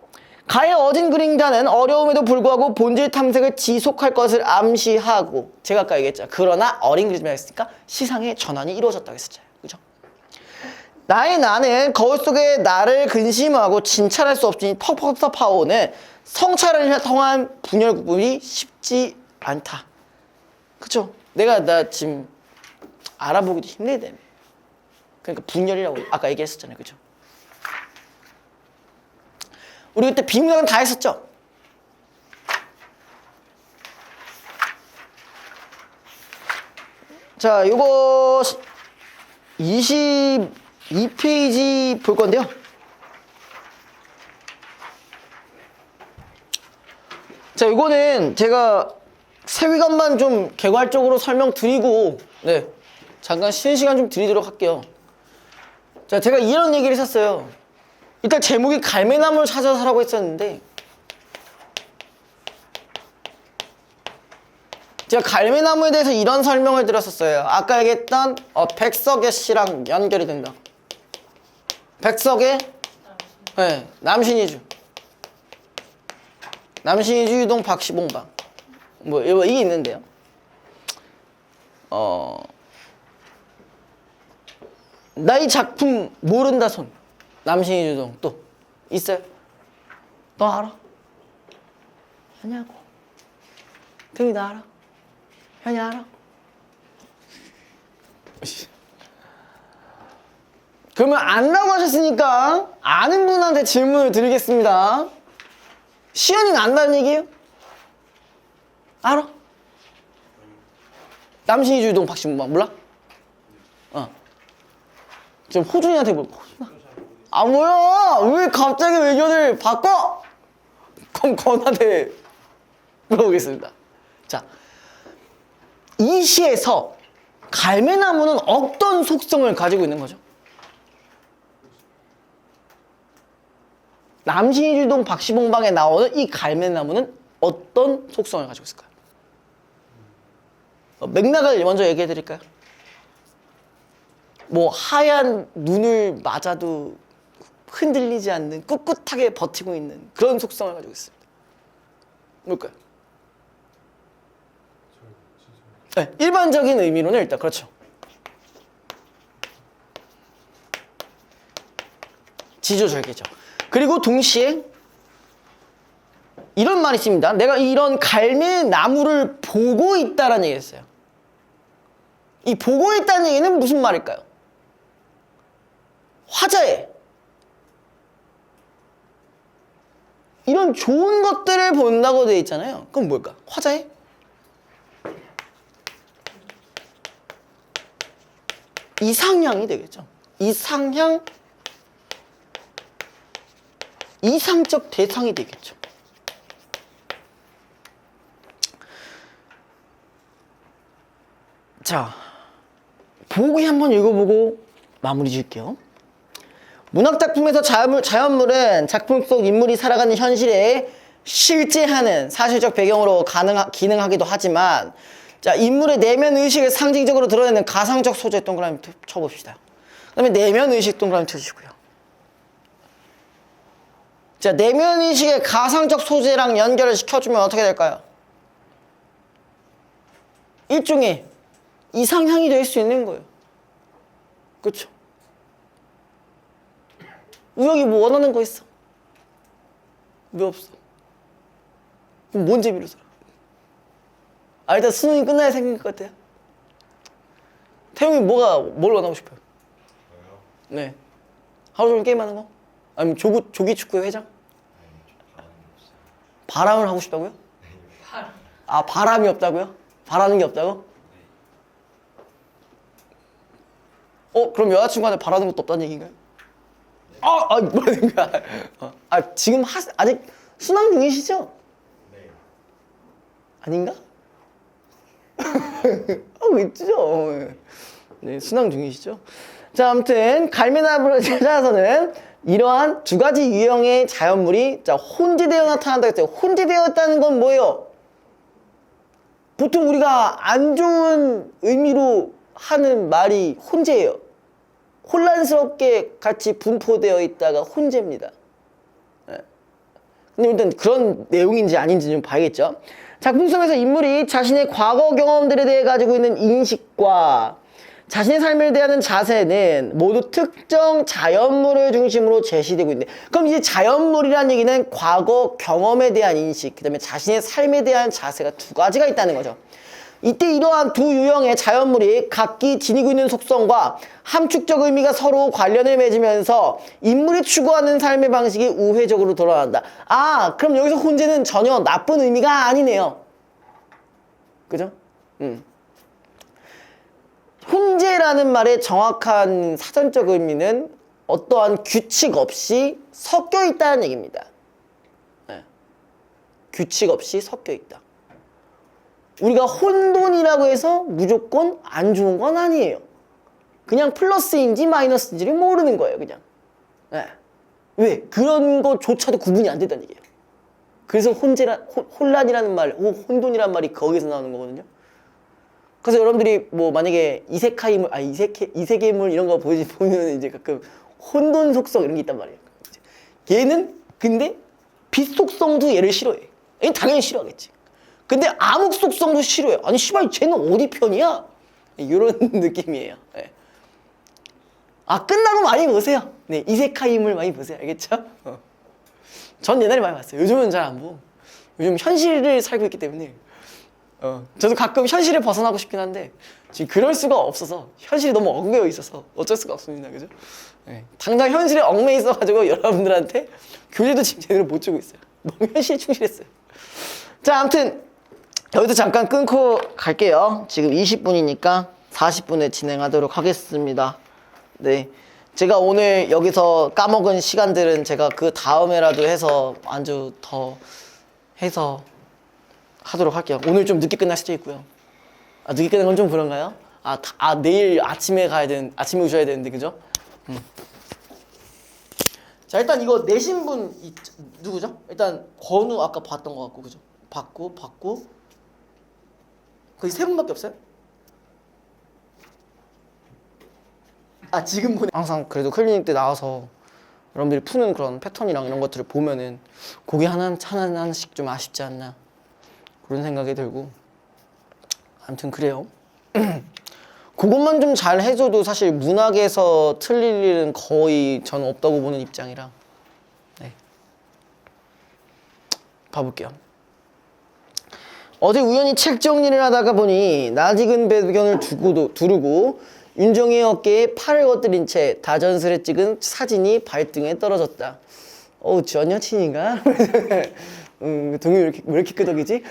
가의 어진 그림자는 어려움에도 불구하고 본질 탐색을 지속할 것을 암시하고, 제가 아까 얘기했죠. 그러나 어린 그림자가 있으니까 시상의 전환이 이루어졌다고 했었잖아요. 그죠? 나는 거울 속에 나를 근심하고 진찰할 수 없으니 텁텁하오는 성찰을 통한 분열 구분이 쉽지 않다. 그쵸? 나 지금 알아보기도 힘들다며. 그러니까 분열이라고 아까 얘기했었잖아요. 그죠? 우리 그때 비문학은 다 했었죠? 자, 요거 22페이지 볼 건데요. 자, 이거는 제가 세위관만 좀 개괄적으로 설명드리고, 네, 잠깐 쉬는 시간 좀 드리도록 할게요. 자, 제가 이런 얘기를 했었어요. 일단 제목이 갈매나무를 찾아서 하라고 했었는데, 제가 갈매나무에 대해서 이런 설명을 드렸었어요. 아까 얘기했던 백석의 시랑 연결이 된다. 백석의 네, 남신이주, 남신이주 유동 박시봉방, 이게 있는데요. 나 이 작품 모른다 손, 남신이주 유동 또 있어요? 너 알아? 아냐고. 등이 나 알아? 현이 알아? 그러면 안다고 하셨으니까 아는 분한테 질문을 드리겠습니다. 시연이는 안다는 얘기예요? 알아? 남신이주 이동 박신봉방 몰라? 지금 호준이한테 물어봐. 호준아. 아 뭐야? 왜 갑자기 의견을 바꿔? 그럼 건한테 물어보겠습니다. 자, 이 시에서 갈매나무는 어떤 속성을 가지고 있는 거죠? 남신이주동 박시봉방에 나오는 이 갈매나무는 어떤 속성을 가지고 있을까요? 맥락을 먼저 얘기해 드릴까요? 뭐 하얀 눈을 맞아도 흔들리지 않는 꿋꿋하게 버티고 있는 그런 속성을 가지고 있습니다. 뭘까요? 네, 일반적인 의미로는 일단 그렇죠. 지조절개죠. 그리고 동시에 이런 말이 있습니다. 내가 이런 갈매나무를 보고 있다라는 얘기가 있어요. 이 보고 있다는 얘기는 무슨 말일까요? 화자에 이런 좋은 것들을 본다고 되어 있잖아요. 그럼 뭘까? 화자에 이상향이 되겠죠. 이상향, 이상적 대상이 되겠죠. 자, 보기 한번 읽어보고 마무리 지을게요. 문학작품에서 자연물은 작품 속 인물이 살아가는 현실에 실제하는 사실적 배경으로 기능하기도 하지만, 자, 인물의 내면 의식을 상징적으로 드러내는 가상적 소재 동그라미 쳐봅시다. 그 다음에 내면 의식 동그라미 쳐주시고요. 자, 내면 의식의 가상적 소재랑 연결을 시켜주면 어떻게 될까요? 일종의 이상향이 될 수 있는 거예요. 그렇죠? 우혁이 뭐 원하는 거 있어? 왜 없어? 그럼 뭔 재미로 살아? 아, 일단 수능이 끝나야 생길 것 같아요. 태용이 뭘 원하고 싶어요? 저요? 네. 하루 종일 게임하는 거? 아니면 조기 축구 회장? 바람이 없어요. 바람을 하고 싶다고요? 바람. 아, 바람이 없다고요? 바라는 게 없다고? 그럼 여자친구한테 바라는 것도 없다는 얘기인가요? 뭐라는 거야? 지금 아직 순항 중이시죠? 네. 아닌가? 있죠. 네, 순항 중이시죠. 자, 아무튼 갈매나무를 찾아서는 이러한 두 가지 유형의 자연물이 혼재되어 나타난다 했어요. 혼재되어 있다는 건 뭐예요? 보통 우리가 안 좋은 의미로 하는 말이 혼재예요. 혼란스럽게 같이 분포되어 있다가 혼재입니다. 네. 근데 일단 그런 내용인지 아닌지 좀 봐야겠죠. 작품 속에서 인물이 자신의 과거 경험들에 대해 가지고 있는 인식과 자신의 삶을 대하는 자세는 모두 특정 자연물을 중심으로 제시되고 있는데, 그럼 이제 자연물이라는 얘기는 과거 경험에 대한 인식, 그 다음에 자신의 삶에 대한 자세가 두 가지가 있다는 거죠. 이때 이러한 두 유형의 자연물이 각기 지니고 있는 속성과 함축적 의미가 서로 관련을 맺으면서 인물이 추구하는 삶의 방식이 우회적으로 돌아간다. 그럼 여기서 혼재는 전혀 나쁜 의미가 아니네요. 그죠? 혼재라는 말의 정확한 사전적 의미는 어떠한 규칙 없이 섞여 있다는 얘기입니다. 네. 규칙 없이 섞여 있다. 우리가 혼돈이라고 해서 무조건 안 좋은 건 아니에요. 그냥 플러스인지 마이너스인지를 모르는 거예요, 그냥. 네. 왜? 그런 거조차도 구분이 안 된다는 얘기예요. 그래서 혼란이라는 말, 혼돈이라는 말이 거기서 나오는 거거든요. 그래서 여러분들이 뭐 만약에 이세카이물, 이세계물 이런 거 보면 이제 가끔 혼돈 속성 이런 게 있단 말이에요. 얘는 근데 빛 속성도 얘를 싫어해. 얘는 당연히 싫어하겠지. 근데 암흑 속성도 싫어해요. 아니 씨발 쟤는 어디 편이야? 이런 느낌이에요. 네. 끝나고 많이 보세요. 네, 이세카이물 많이 보세요. 알겠죠? 전 옛날에 많이 봤어요. 요즘은 잘 안 보고. 요즘 현실을 살고 있기 때문에 저도 가끔 현실을 벗어나고 싶긴 한데 지금 그럴 수가 없어서, 현실이 너무 얽매여 있어서 어쩔 수가 없습니다. 그죠? 네. 당장 현실에 얽매여 있어가지고 여러분들한테 교재도 지금 제대로 못 주고 있어요. 너무 현실에 충실했어요. 자, 아무튼 여기서 잠깐 끊고 갈게요. 지금 20분이니까 40분에 진행하도록 하겠습니다. 네. 제가 오늘 여기서 까먹은 시간들은 제가 그 다음에라도 해서 아주 더 해서 하도록 할게요. 오늘 좀 늦게 끝날 수도 있고요. 아, 늦게 끝난 건 좀 그런가요? 내일 아침에 아침에 오셔야 되는데, 그죠? 자, 일단 이거 내신 분, 누구죠? 일단, 권우 아까 봤던 것 같고, 그죠? 받고. 거의 세 분밖에 없어요? 지금 보내. 항상 그래도 클리닉 때 나와서 여러분들이 푸는 그런 패턴이랑 이런 것들을 보면은 고개 하나씩 좀 아쉽지 않나. 그런 생각이 들고. 아무튼 그래요. 그것만 좀 잘 해줘도 사실 문학에서 틀릴 일은 거의 저는 없다고 보는 입장이라. 네. 봐볼게요. 어제 우연히 책 정리를 하다가 보니 낯익은 배경을 두르고 윤정이의 어깨에 팔을 걷들인 채 다전스레 찍은 사진이 발등에 떨어졌다. 전 여친인가? 동이 왜 이렇게 끄덕이지?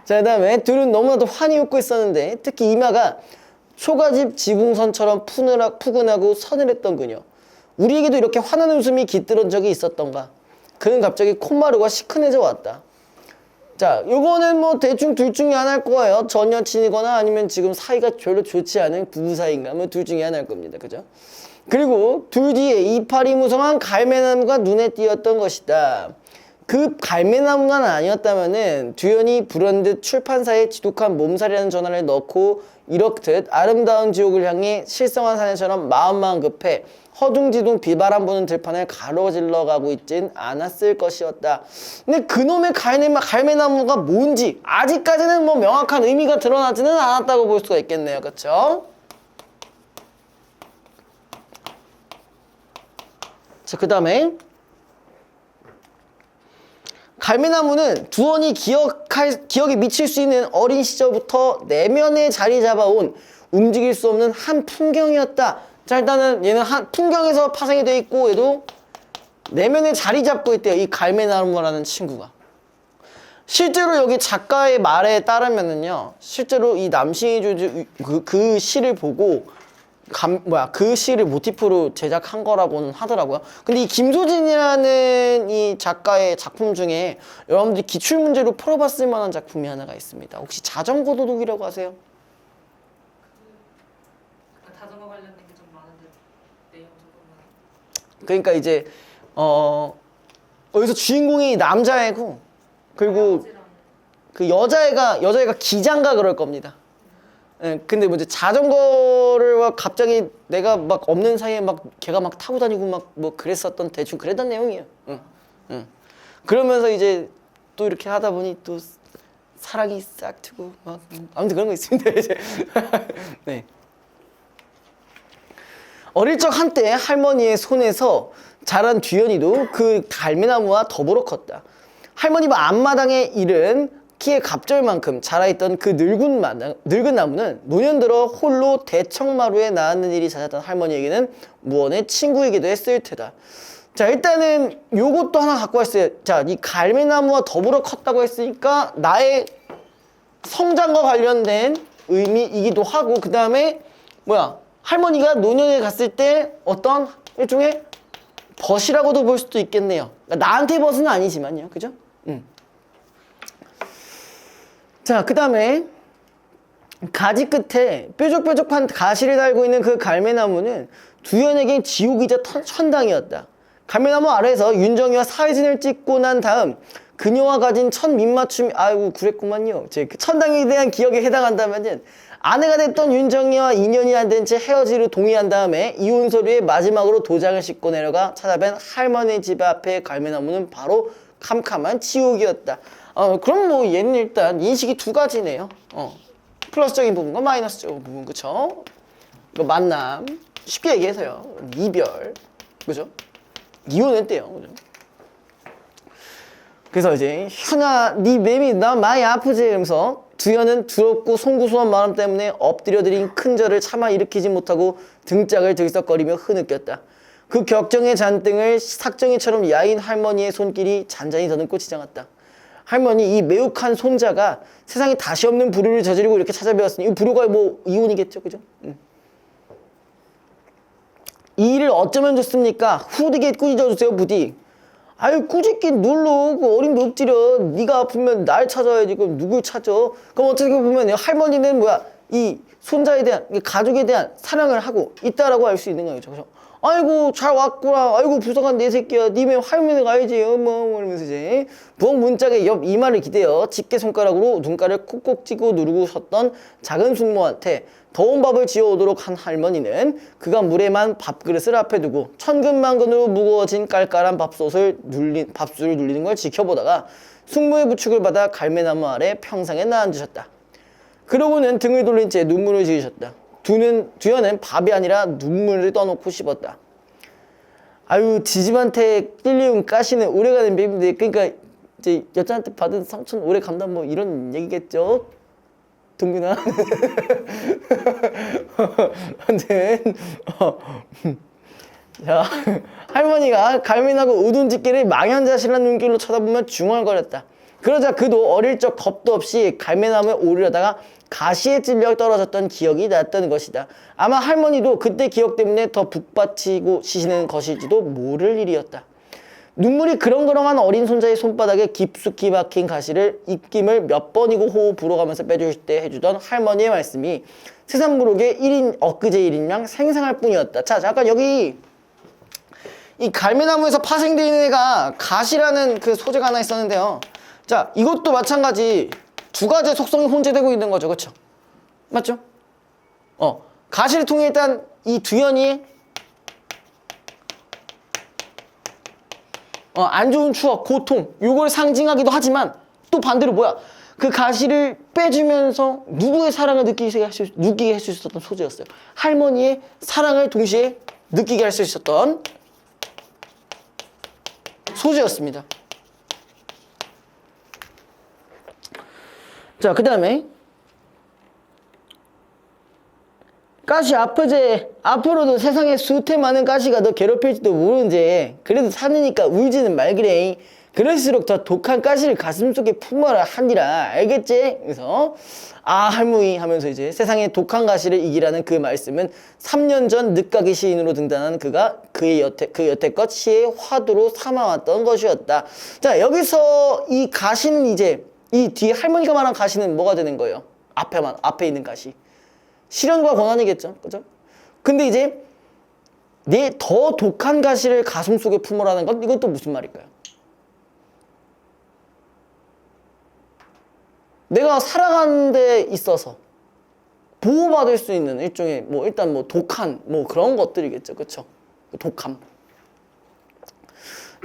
자, 그 다음에 둘은 너무나도 환히 웃고 있었는데 특히 이마가 초가집 지붕선처럼 푸근하고 서늘했던 그녀. 우리에게도 이렇게 환한 웃음이 깃들은 적이 있었던가. 그는 갑자기 콧마루가 시큰해져 왔다. 자, 요거는 뭐 대충 둘 중에 하나일 거예요. 전 여친이거나 아니면 지금 사이가 별로 좋지 않은 부부 사이인가 뭐 둘 중에 하나일 겁니다. 그죠? 그리고 둘 뒤에 이파리 무성한 갈매나무가 눈에 띄었던 것이다. 그 갈매나무만 아니었다면은 두연이 불현듯 출판사에 지독한 몸살이라는 전화를 넣고 이렇듯 아름다운 지옥을 향해 실성한 사내처럼 마음만 급해 허둥지둥 비바람 부는 들판을 가로질러 가고 있진 않았을 것이었다. 근데 그놈의 갈매나무가 뭔지 아직까지는 뭐 명확한 의미가 드러나지는 않았다고 볼 수가 있겠네요. 그쵸? 자, 그 다음에 갈매나무는 두원이 기억에 미칠 수 있는 어린 시절부터 내면에 자리 잡아온 움직일 수 없는 한 풍경이었다. 자, 일단은 얘는 한 풍경에서 파생이 돼 있고 얘도 내면에 자리 잡고 있대요. 이 갈매나무라는 친구가. 실제로 여기 작가의 말에 따르면은요, 실제로 이 남신이 그 시를 보고 그 시를 모티프로 제작한 거라고는 하더라고요. 근데 이 김소진이라는 이 작가의 작품 중에 여러분들이 기출문제로 풀어봤을 만한 작품이 하나가 있습니다. 혹시 자전거 도둑이라고 아세요? 자전거 관련된 게 좀 많은데 내용 조금만. 그러니까 이제 여기서 주인공이 남자애고 그리고 그 여자애가 기장가 그럴 겁니다. 예, 근데 뭐 이제 자전거를 갑자기 내가 막 없는 사이에 막 걔가 막 타고 다니고 막 뭐 그랬었던 대충 그랬던 내용이에요. 응. 그러면서 이제 또 이렇게 하다 보니 또 사랑이 싹 트고 막 아무튼 그런 거 있습니다. 이제 네. 어릴 적 한때 할머니의 손에서 자란 두연이도 그 갈매나무와 더불어 컸다. 할머니와 앞마당에 이른 키의 갑절만큼 자라있던 그 늙은 나무는 노년 들어 홀로 대청마루에 나앉는 일이 잦았던 할머니에게는 무언의 친구이기도 했을 테다. 자, 일단은 요것도 하나 갖고 왔어요. 자, 이 갈매나무와 더불어 컸다고 했으니까 나의 성장과 관련된 의미이기도 하고, 그 다음에 할머니가 노년에 갔을 때 어떤 일종의 벗이라고도 볼 수도 있겠네요. 그러니까 나한테 벗은 아니지만요. 그죠? 자, 그 다음에 가지 끝에 뾰족뾰족한 가시를 달고 있는 그 갈매나무는 두연에겐 지옥이자 천당이었다. 갈매나무 아래에서 윤정이와 사회진을 찍고 난 다음 그녀와 가진 첫 밑맞춤이 그랬구만요. 제 천당에 대한 기억에 해당한다면은 아내가 됐던 윤정이와 인연이 안 된 채 헤어지기로 동의한 다음에 이혼 서류에 마지막으로 도장을 싣고 내려가 찾아뵌 할머니 집 앞의 갈매나무는 바로 캄캄한 지옥이었다. 그럼 뭐 얘는 일단 인식이 두 가지네요. 플러스적인 부분과 마이너스적인 부분, 그쵸? 이거 만남, 쉽게 얘기해서요. 이별, 그죠? 이혼했대요, 그죠? 그래서 이제 현아, 네 맴이 나 많이 아프지? 이러면서 두연은 두렵고 송구스러운 마음 때문에 엎드려들인 큰절을 차마 일으키지 못하고 등짝을 들썩거리며 흐느꼈다. 그 격정의 잔등을 삭정이처럼 야인 할머니의 손길이 잔잔히 더듬고 지장았다. 할머니 이 매혹한 손자가 세상에 다시 없는 불효를 저지르고 이렇게 찾아뵈었으니 이 불효가 뭐 이혼이겠죠, 그죠? 이 일을 어쩌면 좋습니까? 후디게 꾸짖어 주세요, 부디. 아유 꾸짖긴 눌러. 그 어림도 엎드려. 네가 아프면 날 찾아야지. 그럼 누굴 찾아? 그럼 어떻게 보면 할머니는 뭐야? 이 손자에 대한, 이 가족에 대한 사랑을 하고 있다라고 알 수 있는 거죠. 그죠? 아이고 잘 왔구나. 아이고 부성한 내 새끼야. 니네 할머니가 알지. 뭐 이러면서 이제 부엌 문짝의 옆 이마를 기대어 집게 손가락으로 눈가를 콕콕 찌고 누르고 섰던 작은 숙모한테 더운 밥을 지어오도록 한 할머니는 그가 물에만 밥그릇을 앞에 두고 천근만근으로 무거워진 깔깔한 밥솥을 밥술을 눌리는 걸 지켜보다가 숙모의 부축을 받아 갈매나무 아래 평상에 나앉으셨다. 그러고는 등을 돌린 채 눈물을 지으셨다. 두현은 밥이 아니라 눈물을 떠놓고 씹었다. 아유 지집한테 끌려온 가시는 오래가는 뱀인데, 그러니까 이제 여자한테 받은 상처는 오래 간다 뭐 이런 얘기겠죠. 동균아. 아무튼 자, 할머니가 갈매나고 우둔집게를 망연자실한 눈길로 쳐다보며 중얼거렸다. 그러자 그도 어릴 적 겁도 없이 갈매나무에 오르려다가 가시에 찔려 떨어졌던 기억이 났던 것이다. 아마 할머니도 그때 기억 때문에 더 북받치고 시시는 것일지도 모를 일이었다. 눈물이 그렁그렁한 어린 손자의 손바닥에 깊숙이 박힌 가시를 입김을 몇 번이고 호흡 불어가면서 빼줄 때 해주던 할머니의 말씀이 세상무록의 1인 엊그제 1인양 생생할 뿐이었다. 자, 잠깐 여기 이 갈매나무에서 파생되어 있는 애가 가시라는 그 소재가 하나 있었는데요. 자, 이것도 마찬가지 두 가지 속성이 혼재되고 있는 거죠. 그렇죠? 맞죠? 가시를 통해 일단 이 두현이 안 좋은 추억, 고통 요걸 상징하기도 하지만 또 반대로 뭐야? 그 가시를 빼주면서 누구의 사랑을 느끼게 할 수 있었던 소재였어요. 할머니의 사랑을 동시에 느끼게 할 수 있었던 소재였습니다. 자, 그 다음에 가시 아프제. 앞으로도 세상에 수태 많은 가시가 너 괴롭힐지도 모르는지 그래도 사느니까 울지는 말그래. 그럴수록 더 독한 가시를 가슴속에 품어라 하니라. 알겠지? 그래서 할머니 하면서 이제 세상에 독한 가시를 이기라는 그 말씀은 3년 전 늦가기 시인으로 등단한 그가 그 여태껏 시의 화두로 삼아왔던 것이었다. 자, 여기서 이 가시는 이제 이 뒤에 할머니가 말한 가시는 뭐가 되는 거예요? 앞에 있는 가시. 실현과 권한이겠죠. 그죠? 근데 이제 내 더 독한 가시를 가슴속에 품으라는 건 이건 또 무슨 말일까요? 내가 살아가는 데 있어서 보호받을 수 있는 일종의 뭐 일단 뭐 독한 뭐 그런 것들이겠죠. 그쵸? 독함.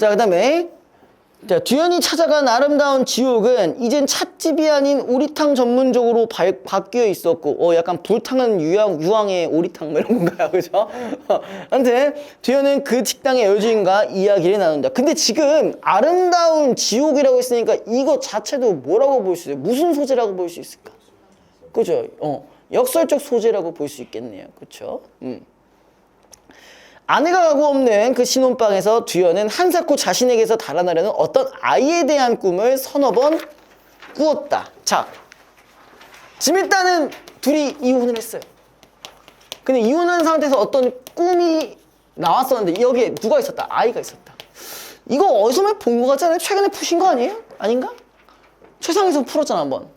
자, 그 다음에 자, 두현이 찾아간 아름다운 지옥은 이젠 찻집이 아닌 오리탕 전문적으로 바뀌어 있었고 약간 불타는 유황의 오리탕 뭐 이런 건가요? 그죠? 아무튼 두현은 그 식당의 여주인과 이야기를 나눈다. 근데 지금 아름다운 지옥이라고 했으니까 이거 자체도 뭐라고 볼 수 있어요? 무슨 소재라고 볼 수 있을까? 그죠? 역설적 소재라고 볼 수 있겠네요. 그쵸? 아내가 가고 없는 그 신혼방에서 두현은 한사코 자신에게서 달아나려는 어떤 아이에 대한 꿈을 서너 번 꾸었다. 자, 지금 일단은 둘이 이혼을 했어요. 근데 이혼한 상태에서 어떤 꿈이 나왔었는데 여기에 누가 있었다? 아이가 있었다. 이거 어디서 본 거 같지 않아요? 최근에 푸신 거 아니에요? 아닌가? 최상에서 풀었잖아 한번.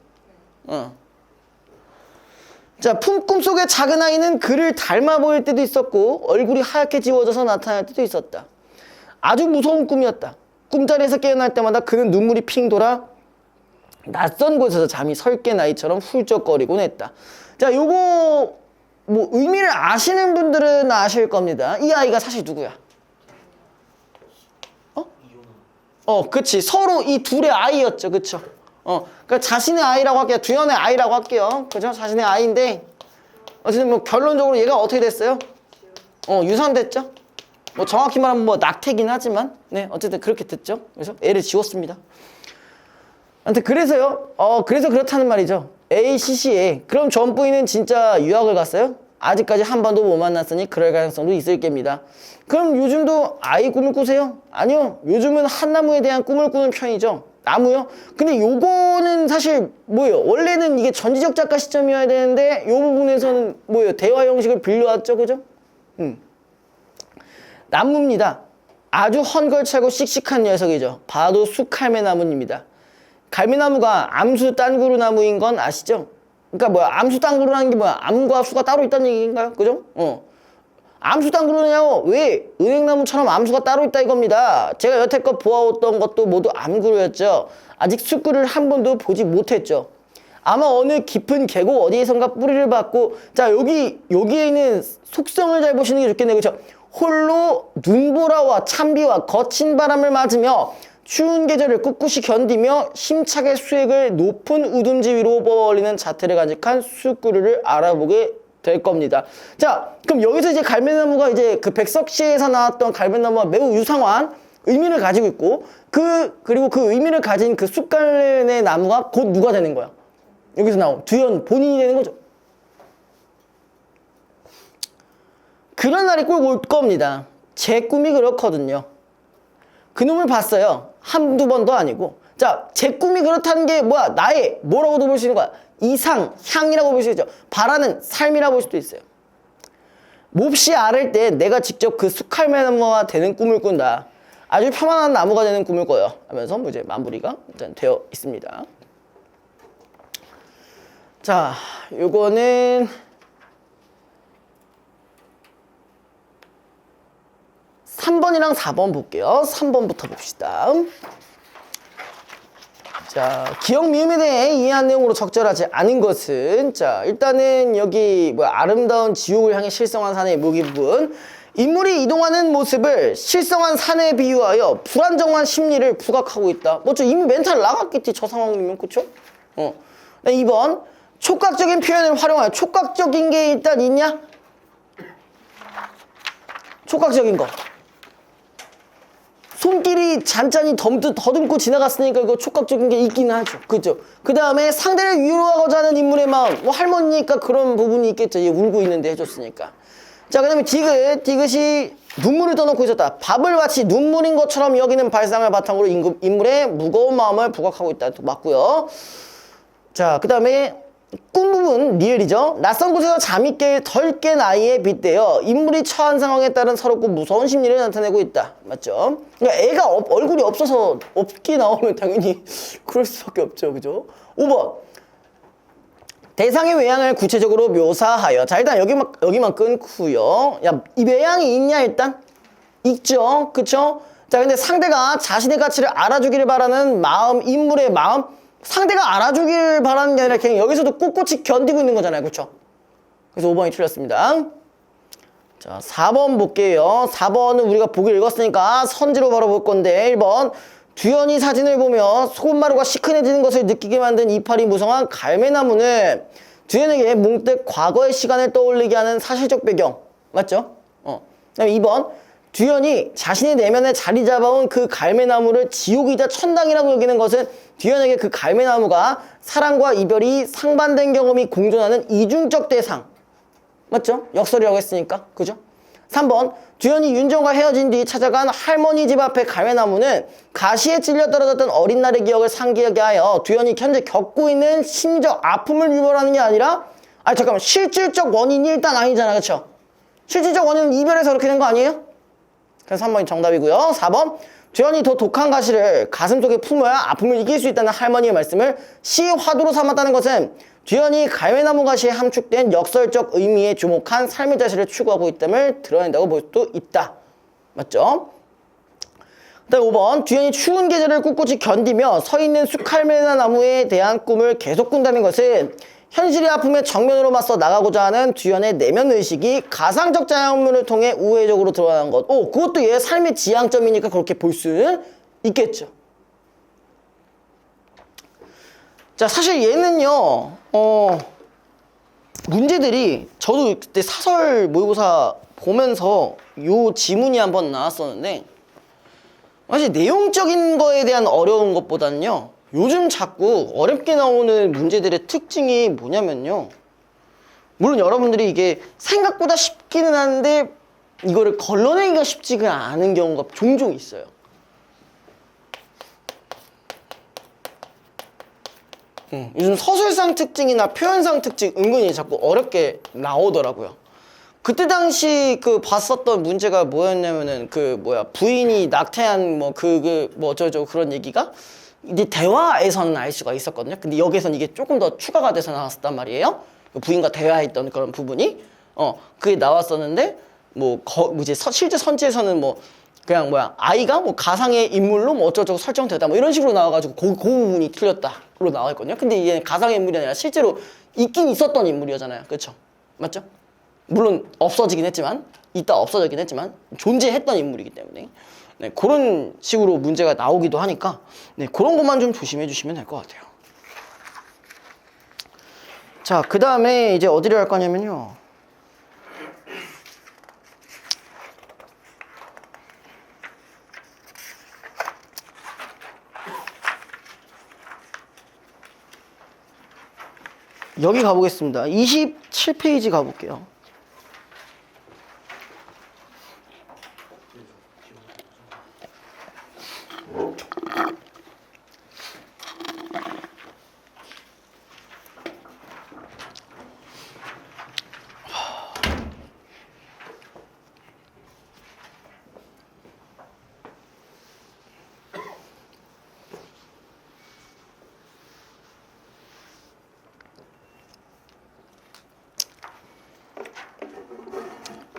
자, 꿈속의 작은 아이는 그를 닮아 보일 때도 있었고 얼굴이 하얗게 지워져서 나타날 때도 있었다. 아주 무서운 꿈이었다. 꿈자리에서 깨어날 때마다 그는 눈물이 핑 돌아 낯선 곳에서 잠이 설깬 아이처럼 훌쩍거리곤 했다. 자, 요거 뭐 의미를 아시는 분들은 아실 겁니다. 이 아이가 사실 누구야? 그치. 서로 이 둘의 아이였죠. 그쵸? 그러니까 자신의 아이라고 할게요. 두현의 아이라고 할게요. 그죠? 자신의 아이인데, 어쨌든 뭐 결론적으로 얘가 어떻게 됐어요? 유산됐죠? 뭐 정확히 말하면 뭐 낙태긴 하지만, 네, 어쨌든 그렇게 됐죠. 그래서 애를 지웠습니다. 아무튼 그래서요, 그래서 그렇다는 말이죠. ACC에, 그럼 전 부인은 진짜 유학을 갔어요? 아직까지 한 번도 못 만났으니 그럴 가능성도 있을 겁니다. 그럼 요즘도 아이 꿈을 꾸세요? 아니요. 요즘은 한나무에 대한 꿈을 꾸는 편이죠. 나무요? 근데 요거는 사실 뭐예요? 원래는 이게 전지적 작가 시점이어야 되는데 요 부분에서는 뭐예요? 대화 형식을 빌려왔죠, 그죠? 나무입니다. 아주 헝걸차고 씩씩한 녀석이죠. 봐도 수칼매나무입니다. 갈매나무가 암수 딴구루 나무인 건 아시죠? 그러니까 뭐야? 암수 딴구루라는 게 뭐야? 암과 수가 따로 있다는 얘기인가요? 그죠? 암수 딴구루냐요? 왜? 은행나무처럼 암수가 따로 있다 이겁니다. 제가 여태껏 보아왔던 것도 모두 암구루였죠. 아직 숫구를 한 번도 보지 못했죠. 아마 어느 깊은 계곡 어디에선가 뿌리를 받고, 자, 여기에 있는 속성을 잘 보시는 게 좋겠네요. 그죠? 홀로 눈보라와 찬비와 거친 바람을 맞으며 추운 계절을 꿋꿋이 견디며 힘차게 수액을 높은 우둔지 위로 뽑아올리는 자태를 간직한 숫구루를 알아보게 될 겁니다. 자, 그럼 여기서 이제 갈매나무가 이제 그 백석시에서 나왔던 갈매나무와 매우 유사한 의미를 가지고 있고, 그리고 그 의미를 가진 그 쑥갈래 나무가 곧 누가 되는 거야? 여기서 나온 두현 본인이 되는 거죠. 그런 날이 꼭 올 겁니다. 제 꿈이 그렇거든요. 그놈을 봤어요. 한두 번도 아니고. 자, 제 꿈이 그렇다는 게 뭐야? 나의 뭐라고도 볼 수 있는 거야? 이상, 향이라고 볼 수 있죠. 바라는 삶이라고 볼 수도 있어요. 몹시 앓을 때 내가 직접 그 수칼매나무가 되는 꿈을 꾼다. 아주 편안한 나무가 되는 꿈을 꿔요. 하면서 이제 마무리가 일단 되어 있습니다. 자, 요거는 3번이랑 4번 볼게요. 3번부터 봅시다. 자, 기억 미음에 대해 이해한 내용으로 적절하지 않은 것은, 자, 일단은 여기 뭐 아름다운 지옥을 향해 실성한 산의 무기 부분, 인물이 이동하는 모습을 실성한 산에 비유하여 불안정한 심리를 부각하고 있다. 뭐죠? 이미 멘탈 나갔겠지, 저 상황이면. 그쵸? 2번 촉각적인 표현을 활용하여. 촉각적인 게 일단 있냐? 촉각적인 거. 손길이 잔잔히 더듬고 지나갔으니까 이거 촉각적인 게 있긴 하죠. 그죠? 그 다음에 상대를 위로하고자 하는 인물의 마음. 뭐 할머니니까 그런 부분이 있겠죠. 얘 울고 있는데 해줬으니까. 자, 그 다음에 디귿이 눈물을 떠놓고 있었다. 밥을 마치 눈물인 것처럼 여기는 발상을 바탕으로 인물의 무거운 마음을 부각하고 있다. 또 맞고요. 자, 그 다음에 꿈 부분 리을이죠. 낯선 곳에서 잠이 덜 깬 아이에 빗대어 인물이 처한 상황에 따른 서럽고 무서운 심리를 나타내고 있다. 맞죠? 그러니까 애가 얼굴이 없어서 없게 나오면 당연히 그럴 수밖에 없죠. 그죠? 5번 대상의 외양을 구체적으로 묘사하여. 자, 일단 여기만 끊고요. 야, 이 외양이 있냐 일단? 있죠. 그쵸? 자, 근데 상대가 자신의 가치를 알아주기를 바라는 마음, 인물의 마음, 상대가 알아주길 바라는 게 아니라 그냥 여기서도 꿋꿋이 견디고 있는 거잖아요. 그쵸? 그래서 5번이 틀렸습니다. 자, 4번 볼게요. 4번은 우리가 보기를 읽었으니까 선지로 바로 볼 건데, 1번 두현이 사진을 보며 소금마루가 시큰해지는 것을 느끼게 만든 이파리 무성한 갈매나무는 두현에게 뭉뜩 과거의 시간을 떠올리게 하는 사실적 배경. 맞죠? 그 다음에 2번 두현이 자신의 내면에 자리 잡아온 그 갈매나무를 지옥이자 천당이라고 여기는 것은 두현에게 그 갈매나무가 사랑과 이별이 상반된 경험이 공존하는 이중적 대상. 맞죠? 역설이라고 했으니까. 그죠? 3번 두현이 윤정과 헤어진 뒤 찾아간 할머니 집 앞의 갈매나무는 가시에 찔려 떨어졌던 어린 날의 기억을 상기하게 하여 두현이 현재 겪고 있는 심적 아픔을 유발하는 게 아니라, 잠깐만, 실질적 원인이 일단 아니잖아. 그쵸? 실질적 원인은 이별에서 그렇게 된 거 아니에요? 그래서 3번이 정답이고요. 4번 두현이 더 독한 가시를 가슴속에 품어야 아픔을 이길 수 있다는 할머니의 말씀을 시 화두로 삼았다는 것은 두현이 갈매나무 가시에 함축된 역설적 의미에 주목한 삶의 자세를 추구하고 있음을 드러낸다고 볼 수도 있다. 맞죠? 그 다음 5번 두현이 추운 계절을 꿋꿋이 견디며 서 있는 수칼매나무에 대한 꿈을 계속 꾼다는 것은 현실의 아픔에 정면으로 맞서 나가고자 하는 두현의 내면 의식이 가상적 자연문을 통해 우회적으로 드러나는 것. 그것도 얘의 삶의 지향점이니까 그렇게 볼 수는 있겠죠. 자, 사실 얘는요, 문제들이, 저도 그때 사설 모의고사 보면서 요 지문이 한번 나왔었는데, 사실 내용적인 거에 대한 어려운 것보다는요, 요즘 자꾸 어렵게 나오는 문제들의 특징이 뭐냐면요, 물론 여러분들이 이게 생각보다 쉽기는 한데 이거를 걸러내기가 쉽지가 않은 경우가 종종 있어요. 요즘 서술상 특징이나 표현상 특징 은근히 자꾸 어렵게 나오더라고요. 그때 당시 그 봤었던 문제가 뭐였냐면은 그 뭐야 부인이 낙태한 뭐 어쩌고 그런 얘기가 이제 대화에서는 알 수가 있었거든요. 근데 여기서는 이게 조금 더 추가가 돼서 나왔었단 말이에요. 그 부인과 대화했던 그런 부분이 그게 나왔었는데 이제 실제 선지에서는 뭐 그냥 아이가 뭐 가상의 인물로 뭐 어쩌고저쩌고 설정되다 뭐 이런 식으로 나와가지고 그 부분이 틀렸다로 나와 있거든요. 근데 이게 가상의 인물이 아니라 실제로 있긴 있었던 인물이잖아요. 그렇죠? 맞죠? 물론 없어지긴 했지만 있다 없어지긴 했지만 존재했던 인물이기 때문에 네, 그런 식으로 문제가 나오기도 하니까 네, 그런 것만 좀 조심해 주시면 될 것 같아요. 자, 그 다음에 이제 어디를 할 거냐면요. 여기 가보겠습니다. 27페이지 가볼게요.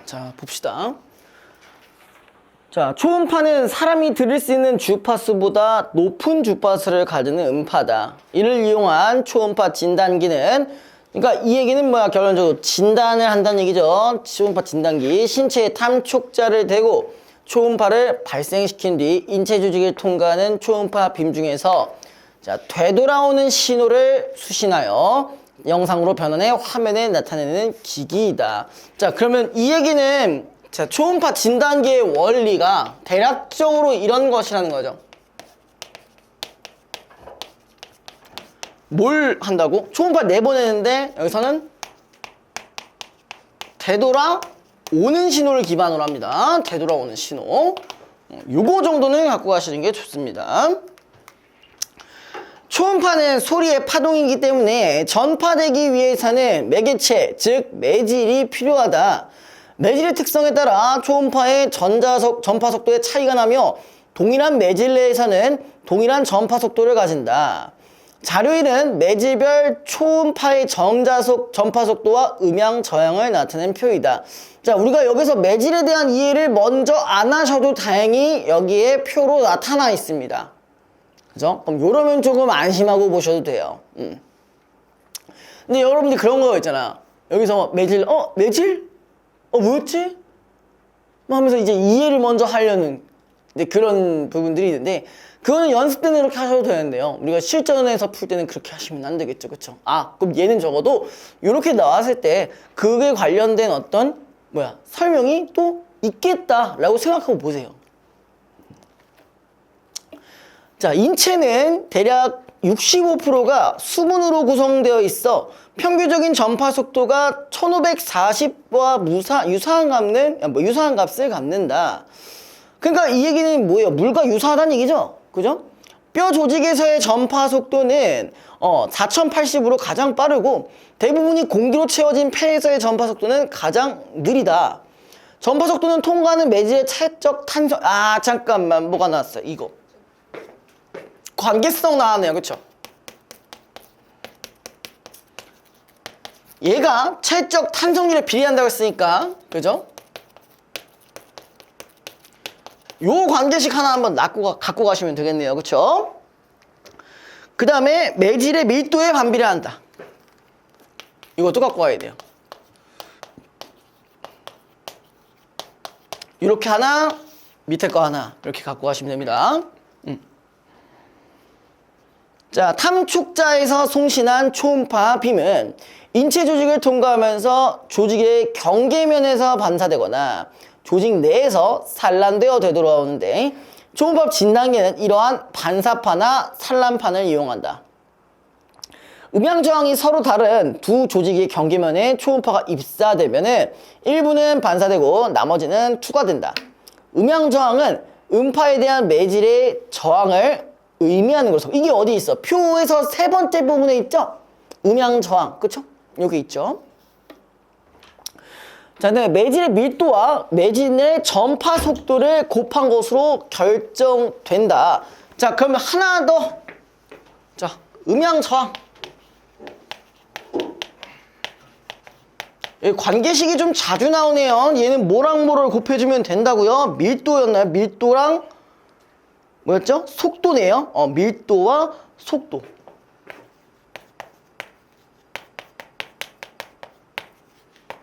자, 봅시다. 자, 초음파는 사람이 들을 수 있는 주파수보다 높은 주파수를 가지는 음파다. 이를 이용한 초음파 진단기는, 그러니까 이 얘기는 결론적으로 진단을 한다는 얘기죠. 초음파 진단기, 신체에 탐촉자를 대고 초음파를 발생시킨 뒤 인체 조직을 통과하는 초음파 빔 중에서 자, 되돌아오는 신호를 수신하여 영상으로 변환해 화면에 나타내는 기기이다. 자, 그러면 이 얘기는 자, 초음파 진단기의 원리가 대략적으로 이런 것이라는 거죠. 뭘 한다고? 초음파 내보내는데 여기서는 되돌아오는 신호를 기반으로 합니다. 되돌아오는 신호. 요거 정도는 갖고 가시는 게 좋습니다. 초음파는 소리의 파동이기 때문에 전파되기 위해서는 매개체, 즉 매질이 필요하다. 매질의 특성에 따라 초음파의 전파 속도에 차이가 나며 동일한 매질 내에서는 동일한 전파 속도를 가진다. 자료일은 매질별 초음파의 전파 속도와 음향 저항을 나타낸 표이다. 자, 우리가 여기서 매질에 대한 이해를 먼저 안 하셔도 다행히 여기에 표로 나타나 있습니다. 그죠? 그럼 요러면 조금 안심하고 보셔도 돼요. 근데 여러분들 그런 거 있잖아. 여기서 매질, 매질? 뭐였지? 하면서 이제 이해를 먼저 하려는 그런 부분들이 있는데, 그거는 연습 때는 이렇게 하셔도 되는데요. 우리가 실전에서 풀 때는 그렇게 하시면 안 되겠죠. 그쵸? 그럼 얘는 적어도 이렇게 나왔을 때 그게 관련된 어떤, 설명이 또 있겠다라고 생각하고 보세요. 자, 인체는 대략 65%가 수분으로 구성되어 있어 평균적인 전파 속도가 1540과 유사한 값을 갖는다. 그러니까 이 얘기는 뭐예요? 물과 유사하다는 얘기죠. 그죠? 뼈 조직에서의 전파 속도는 4080으로 가장 빠르고 대부분이 공기로 채워진 폐에서의 전파 속도는 가장 느리다. 전파 속도는 통과하는 매질의 차적 탄성. 잠깐만, 뭐가 나왔어? 이거. 관계성 나왔네요. 그쵸? 얘가 차적 탄성률에 비례한다고 했으니까, 그죠? 요 관계식 하나 한번 갖고 가시면 되겠네요. 그쵸? 그 다음에 매질의 밀도에 반비례한다. 이것도 갖고 가야 돼요. 이렇게 하나, 밑에 거 하나 이렇게 갖고 가시면 됩니다. 자, 탐축자에서 송신한 초음파 빔은 인체 조직을 통과하면서 조직의 경계면에서 반사되거나 조직 내에서 산란되어 되돌아오는데, 초음파 진단기는 이러한 반사파나 산란판을 이용한다. 음향 저항이 서로 다른 두 조직의 경계면에 초음파가 입사되면은 일부는 반사되고 나머지는 투과된다. 음향 저항은 음파에 대한 매질의 저항을 의미하는 거죠. 이게 어디 있어? 표에서 세 번째 부분에 있죠? 음양 저항, 그쵸? 여기 있죠. 자, 근데 매질의 밀도와 매질의 전파 속도를 곱한 것으로 결정된다. 자, 그러면 하나 더. 자, 음양 저항. 여기 관계식이 좀 자주 나오네요. 얘는 뭐랑 뭐를 곱해주면 된다고요? 밀도였나요? 밀도랑 뭐였죠? 속도네요. 밀도와 속도.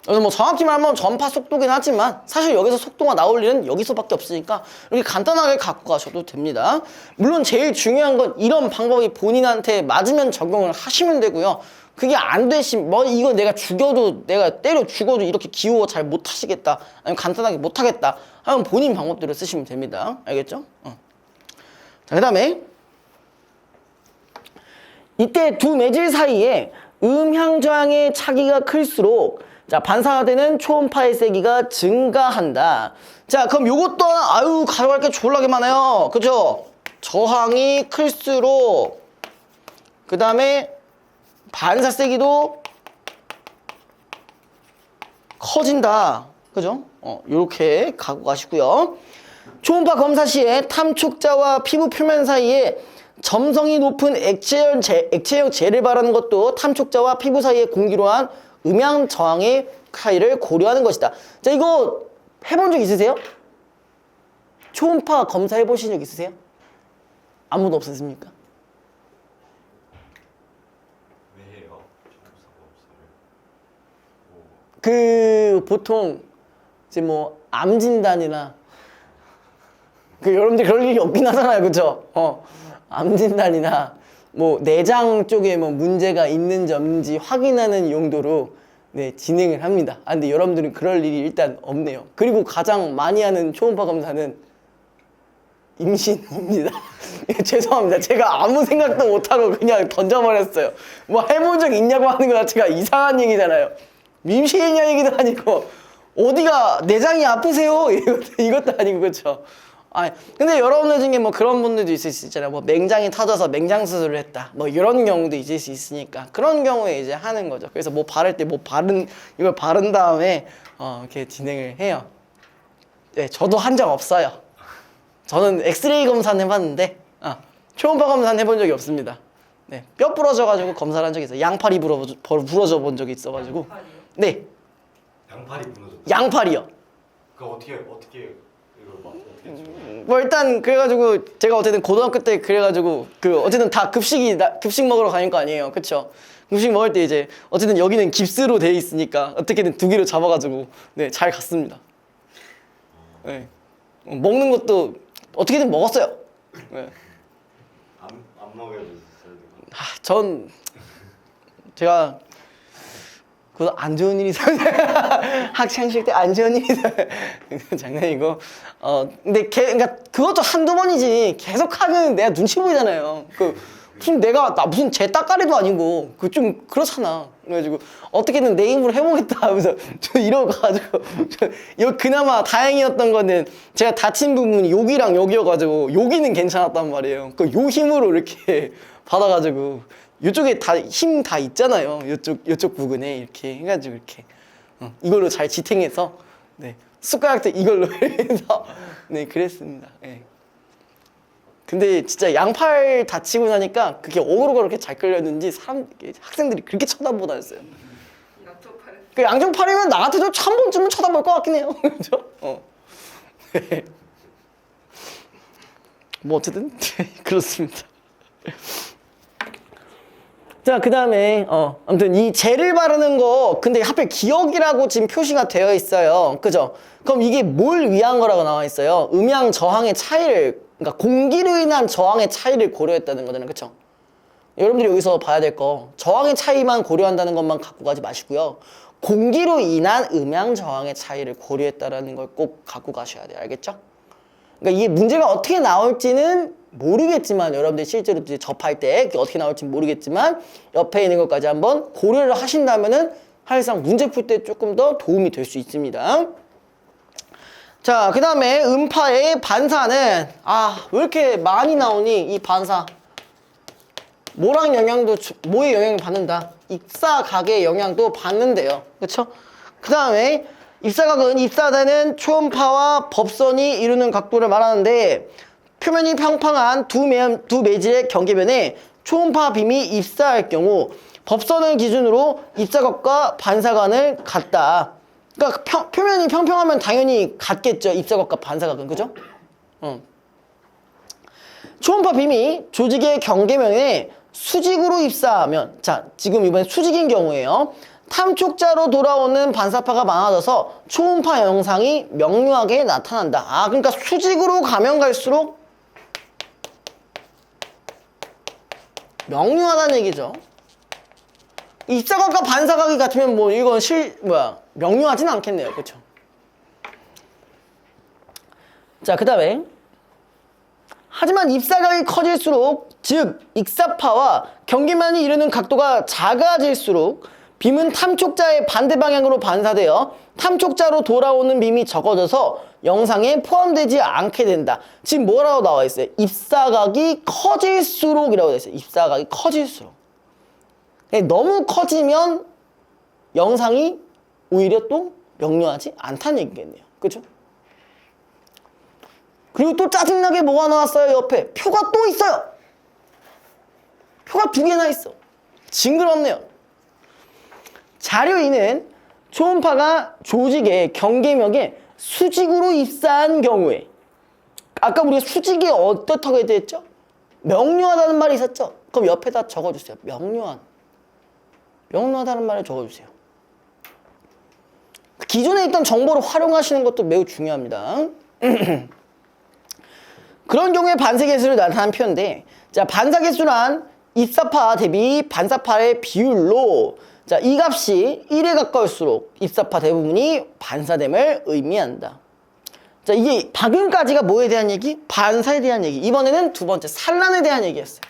그래서 뭐 정확히 말하면 전파 속도긴 하지만 사실 여기서 속도가 나올 일은 여기서밖에 없으니까 이렇게 간단하게 갖고 가셔도 됩니다. 물론 제일 중요한 건 이런 방법이 본인한테 맞으면 적용을 하시면 되고요. 그게 안 되시면 뭐 이거 내가 죽여도 내가 때려 죽어도 이렇게 기호 잘 못하시겠다 아니면 간단하게 못하겠다 하면 본인 방법대로 쓰시면 됩니다. 알겠죠? 자, 그 다음에 이때 두 매질 사이에 음향 저항의 차이가 클수록 자, 반사가 되는 초음파의 세기가 증가한다. 자, 그럼 요것도 아유 가져갈 게 졸라게 많아요. 그죠? 저항이 클수록 그 다음에 반사 세기도 커진다. 그죠? 요렇게 갖고 가시고요. 초음파 검사 시에 탐촉자와 피부 표면 사이에 점성이 높은 액체형 젤을 바르는 것도 탐촉자와 피부 사이의 공기로한 음향 저항의 차이를 고려하는 것이다. 자, 이거 해본 적 있으세요? 초음파 검사 해보신 적 있으세요? 아무도 없으십니까? 왜 해요? 정보사고 없어요. 그 보통 이제 뭐 암 진단이나 그 여러분들 그럴 일이 없긴 하잖아요, 그죠? 암 진단이나 뭐 내장 쪽에 뭐 문제가 있는지 없는지 확인하는 용도로 네, 진행을 합니다. 근데 여러분들은 그럴 일이 일단 없네요. 그리고 가장 많이 하는 초음파 검사는 임신입니다. 죄송합니다. 제가 아무 생각도 못하고 그냥 던져버렸어요. 뭐 해본 적 있냐고 하는 거 자체가 이상한 얘기잖아요. 임신이냐 얘기도 아니고 어디가 내장이 아프세요? 이것도 아니고 그렇죠. 근데 여러분들 중에 뭐 그런 분들도 있을 수 있잖아요. 뭐 맹장이 터져서 맹장 수술을 했다. 뭐 이런 경우도 있을 수 있으니까 그런 경우에 이제 하는 거죠. 그래서 뭐 바를 때 이걸 바른 다음에 이렇게 진행을 해요. 네, 저도 한 적 없어요. 저는 엑스레이 검사는 해봤는데 초음파 검사는 해본 적이 없습니다. 네, 뼈 부러져가지고 검사를 한 적이 있어요. 양팔이 부러져 본 적이 있어가지고. 양팔이요? 네, 양팔이 무너졌다. 양팔이요. 그 어떻게 이걸 막 어떻게 했죠? 뭐 일단 그래가지고 제가 어쨌든 고등학교 때 그래가지고 어쨌든 다 급식 먹으러 가는 거 아니에요, 그쵸? 급식 먹을 때 이제 어쨌든 여기는 깁스로 돼 있으니까 어떻게든 두 개로 잡아가지고 네, 잘 갔습니다. 네. 먹는 것도 어떻게든 먹었어요. 네. 안 먹어야 됐어요. 전 제가 그거 안 좋은 일이 있어요. 학창시절 때 안 좋은 일이 있어요. 장난이고. 근데 그러니까 그것도 한두 번이지 계속 하면 내가 눈치 보이잖아요. 무슨 무슨 제 따까리도 아니고 좀 그렇잖아. 그래가지고 어떻게든 내 힘으로 해보겠다 하면서 저 이러고 가지고 그나마 다행이었던 거는 제가 다친 부분이 여기랑 여기여가지고 여기는 괜찮았단 말이에요. 요 힘으로 이렇게 받아가지고 이쪽에 다 힘 다 있잖아요. 이쪽 부근에 이렇게 해가지고 이렇게 이걸로 잘 지탱해서 네, 숟가락도 이걸로 해서 네, 그랬습니다. 네. 근데 진짜 양팔 다치고 나니까 그게 어그로가 그렇게 잘 끌렸는지 학생들이 그렇게 쳐다보다녔어요. 양쪽 팔. 그 양쪽 팔이면 나 같아도 한 번쯤은 쳐다볼 것 같긴 해요. 그죠? 네. 뭐 어쨌든 그렇습니다. 자, 그 다음에 아무튼 이 젤을 바르는 거 근데 하필 기억이라고 지금 표시가 되어 있어요. 그죠? 그럼 이게 뭘 위한 거라고 나와 있어요? 음향 저항의 차이를, 그러니까 공기로 인한 저항의 차이를 고려했다는 거잖아요. 그쵸? 여러분들이 여기서 봐야 될 거 저항의 차이만 고려한다는 것만 갖고 가지 마시고요. 공기로 인한 음향 저항의 차이를 고려했다는 걸 꼭 갖고 가셔야 돼요. 알겠죠? 그러니까 이게 문제가 어떻게 나올지는 모르겠지만 여러분들이 실제로 이제 접할 때 어떻게 나올지 모르겠지만 옆에 있는 것까지 한번 고려를 하신다면은 사실상 문제 풀 때 조금 더 도움이 될 수 있습니다. 자, 그 다음에 음파의 반사는 왜 이렇게 많이 나오니 이 반사. 뭐랑 영향도 뭐의 영향을 받는다. 입사각의 영향도 받는데요. 그쵸? 그 다음에 입사각은 입사되는 초음파와 법선이 이루는 각도를 말하는데 표면이 평평한 두 매질의 경계면에 초음파 빔이 입사할 경우 법선을 기준으로 입사각과 반사각을 같다. 그러니까 표면이 평평하면 당연히 같겠죠. 입사각과 반사각은. 그죠? 초음파 빔이 조직의 경계면에 수직으로 입사하면, 자, 지금 이번에 수직인 경우에요. 탐촉자로 돌아오는 반사파가 많아져서 초음파 영상이 명료하게 나타난다. 그러니까 수직으로 가면 갈수록 명료하다는 얘기죠. 입사각과 반사각이 같으면 뭐 이건 명료하진 않겠네요. 그렇죠? 자, 그 다음에 하지만 입사각이 커질수록, 즉 입사파와 경계면이 이루는 각도가 작아질수록 빔은 탐촉자의 반대 방향으로 반사되어 탐촉자로 돌아오는 빔이 적어져서 영상에 포함되지 않게 된다. 지금 뭐라고 나와 있어요? 입사각이 커질수록이라고 되어 있어요. 입사각이 커질수록. 너무 커지면 영상이 오히려 또 명료하지 않다는 얘기겠네요. 그렇죠? 그리고 또 짜증나게 뭐가 나왔어요? 옆에 표가 또 있어요. 표가 2개나 있어. 징그럽네요. 자료 2는 초음파가 조직의 경계면에 수직으로 입사한 경우에, 아까 우리가 수직이 어떻다고 했죠? 명료하다는 말이 있었죠? 그럼 옆에다 적어주세요. 명료하다는 말을 적어주세요. 기존에 있던 정보를 활용하시는 것도 매우 중요합니다. 그런 경우에 반사계수를 나타낸 표현인데, 자, 반사계수란 입사파 대비 반사파의 비율로, 자, 이 값이 1에 가까울수록 입사파 대부분이 반사됨을 의미한다. 자, 이게 방금까지가 뭐에 대한 얘기? 반사에 대한 얘기. 이번에는 두 번째 산란에 대한 얘기였어요.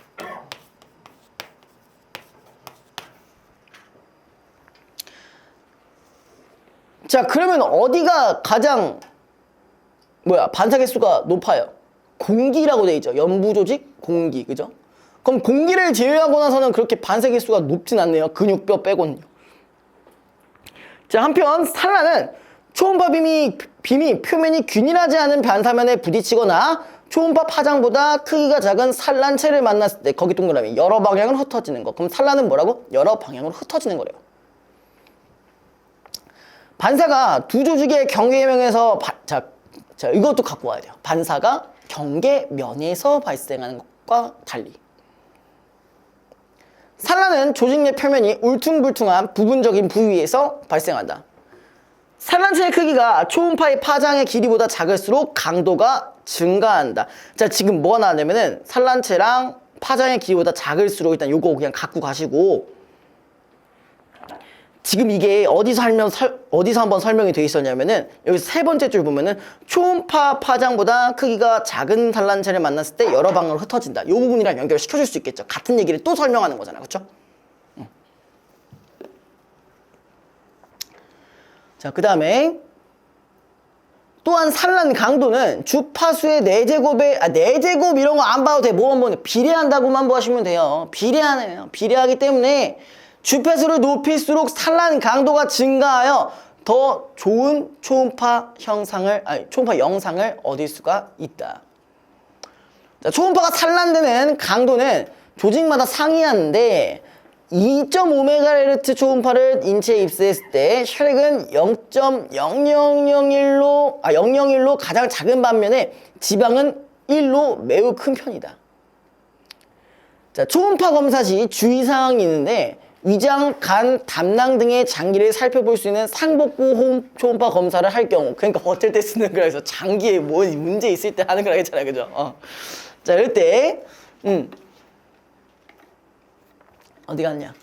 자, 그러면 어디가 가장 반사계수가 높아요? 공기라고 돼 있죠. 연부조직 공기, 그죠? 그럼 공기를 제외하고 나서는 그렇게 반사계수가 높진 않네요. 근육뼈 빼고는요. 자, 한편 산란은 초음파 빔이 표면이 균일하지 않은 반사면에 부딪히거나 초음파 파장보다 크기가 작은 산란체를 만났을 때, 거기 동그라미 여러 방향으로 흩어지는 거. 그럼 산란은 뭐라고? 여러 방향으로 흩어지는 거래요. 반사가 두 조직의 경계면에서 자, 이것도 갖고 와야 돼요. 반사가 경계면에서 발생하는 것과 달리 산란은 조직 내 표면이 울퉁불퉁한 부분적인 부위에서 발생한다. 산란체의 크기가 초음파의 파장의 길이보다 작을수록 강도가 증가한다. 자, 지금 뭐가 나왔냐면은 산란체랑 파장의 길이보다 작을수록, 일단 요거 그냥 갖고 가시고, 지금 이게 어디서 한번 설명이 돼 있었냐면은 여기 세 번째 줄 보면은 초음파 파장보다 크기가 작은 산란체를 만났을 때 여러 방향으로 흩어진다. 이 부분이랑 연결시켜줄 수 있겠죠. 같은 얘기를 또 설명하는 거잖아. 그렇죠? 자, 그 다음에 또한 산란 강도는 주파수의 4제곱 이런 거 안 봐도 돼. 뭐만 비례한다고만 보시면 돼요. 비례하네요. 비례하기 때문에 주파수를 높일수록 산란 강도가 증가하여 더 좋은 초음파 영상을 얻을 수가 있다. 자, 초음파가 산란되는 강도는 조직마다 상이하는데 2.5MHz 초음파를 인체에 입수했을 때 혈액은 0.0001로 가장 작은 반면에 지방은 1로 매우 큰 편이다. 자, 초음파 검사 시 주의사항이 있는데 위장, 간, 담낭 등의 장기를 살펴볼 수 있는 상복부 초음파 검사를 할 경우, 그러니까 어떨 때 쓰는 거라 해서 장기에 뭐 문제 있을 때 하는 거라 했잖아요. 그죠? 자, 이럴 때 어디 갔냐?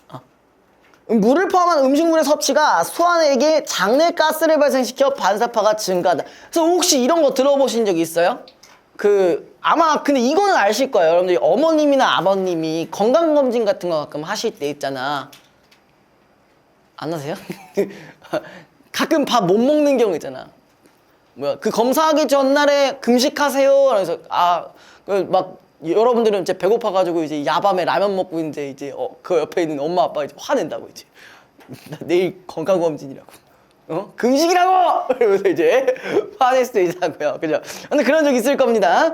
물을 포함한 음식물의 섭취가 소화내에게 장내 가스를 발생시켜 반사파가 증가한다. 그래서 혹시 이런 거 들어보신 적 있어요? 아마 근데 이거는 아실 거예요. 여러분들이 어머님이나 아버님이 건강검진 같은 거 가끔 하실 때 있잖아. 안 하세요? 가끔 밥 못 먹는 경우 있잖아. 뭐야 그 검사하기 전날에 금식하세요. 그래서 막 여러분들은 이제 배고파가지고 이제 야밤에 라면 먹고 있는데 이제 그 옆에 있는 엄마 아빠 이제 화낸다고 이제 나 내일 건강검진이라고 금식이라고 이러면서 이제 화낼 수도 있다고요. 그죠? 근데 그런 적 있을 겁니다.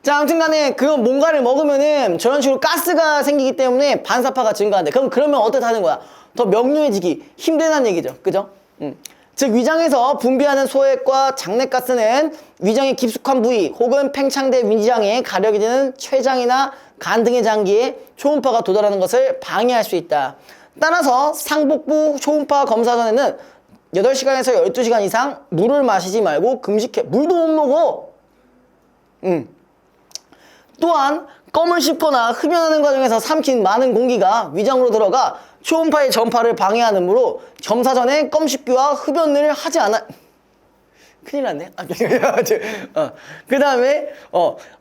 자, 아무튼간에 그건 뭔가를 먹으면은 저런 식으로 가스가 생기기 때문에 반사파가 증가한대. 그러면 어떻다는 거야? 더 명료해지기 힘들다는 얘기죠. 그죠? 즉 위장에서 분비하는 소액과 장내가스는 위장의 깊숙한 부위 혹은 팽창된 위장에 가려게 되는 췌장이나 간 등의 장기에 초음파가 도달하는 것을 방해할 수 있다. 따라서 상복부 초음파 검사 전에는 8시간에서 12시간 이상 물을 마시지 말고 금식해. 물도 못 먹어. 또한 껌을 씹거나 흡연하는 과정에서 삼킨 많은 공기가 위장으로 들어가 초음파의 전파를 방해하므로 검사 전에 껌 씹기와 흡연을 하지 않아. 큰일 났네. 그 다음에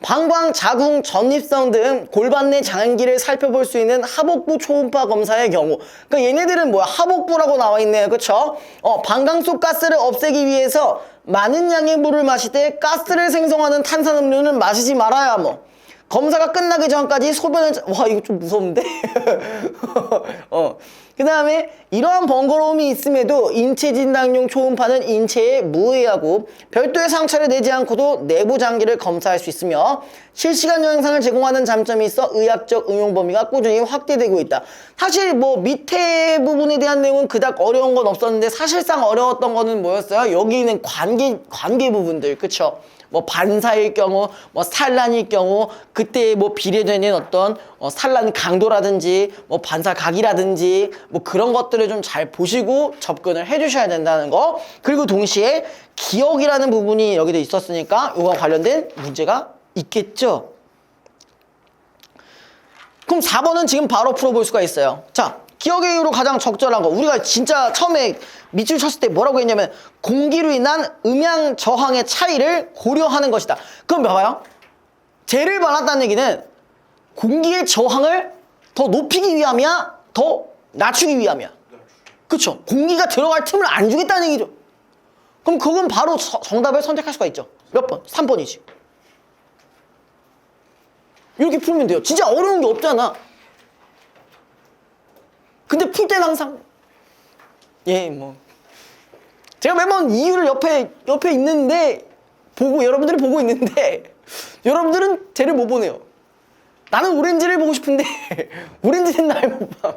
방광, 자궁, 전립선 등 골반 내 장기를 살펴볼 수 있는 하복부 초음파 검사의 경우, 그러니까 얘네들은 뭐야? 하복부라고 나와 있네요. 그쵸? 방광 속 가스를 없애기 위해서 많은 양의 물을 마실 때 가스를 생성하는 탄산음료는 마시지 말아야 뭐. 검사가 끝나기 전까지 소변을 와 이거 좀 무서운데. 그 다음에 이러한 번거로움이 있음에도 인체 진단용 초음파는 인체에 무해하고 별도의 상처를 내지 않고도 내부 장기를 검사할 수 있으며 실시간 영상을 제공하는 장점이 있어 의학적 응용 범위가 꾸준히 확대되고 있다. 사실 뭐 밑에 부분에 대한 내용은 그닥 어려운 건 없었는데 사실상 어려웠던 거는 뭐였어요? 여기 있는 관계 부분들, 그쵸? 뭐 반사일 경우, 뭐 산란일 경우, 그때 뭐 비례되는 어떤 산란 강도라든지, 뭐 반사 각이라든지, 뭐 그런 것들을 좀 잘 보시고 접근을 해주셔야 된다는 거. 그리고 동시에 기억이라는 부분이 여기도 있었으니까 이거와 관련된 문제가 있겠죠. 그럼 4번은 지금 바로 풀어볼 수가 있어요. 자, 기억의 이유로 가장 적절한 거. 우리가 진짜 처음에 밑줄 쳤을 때 뭐라고 했냐면 공기로 인한 음양 저항의 차이를 고려하는 것이다. 그럼 봐봐요. 젤을 발랐다는 얘기는 공기의 저항을 더 높이기 위함이야? 더 낮추기 위함이야? 그쵸? 공기가 들어갈 틈을 안 주겠다는 얘기죠. 그럼 그건 바로 정답을 선택할 수가 있죠. 몇 번? 3번이지. 이렇게 풀면 돼요. 진짜 어려운 게 없잖아. 근데 풀 때는 항상 뭐 제가 매번 이유를 옆에 있는데 여러분들이 보고 있는데 여러분들은 쟤를 못 보네요. 나는 오렌지를 보고 싶은데 오렌지는 날 못 봐.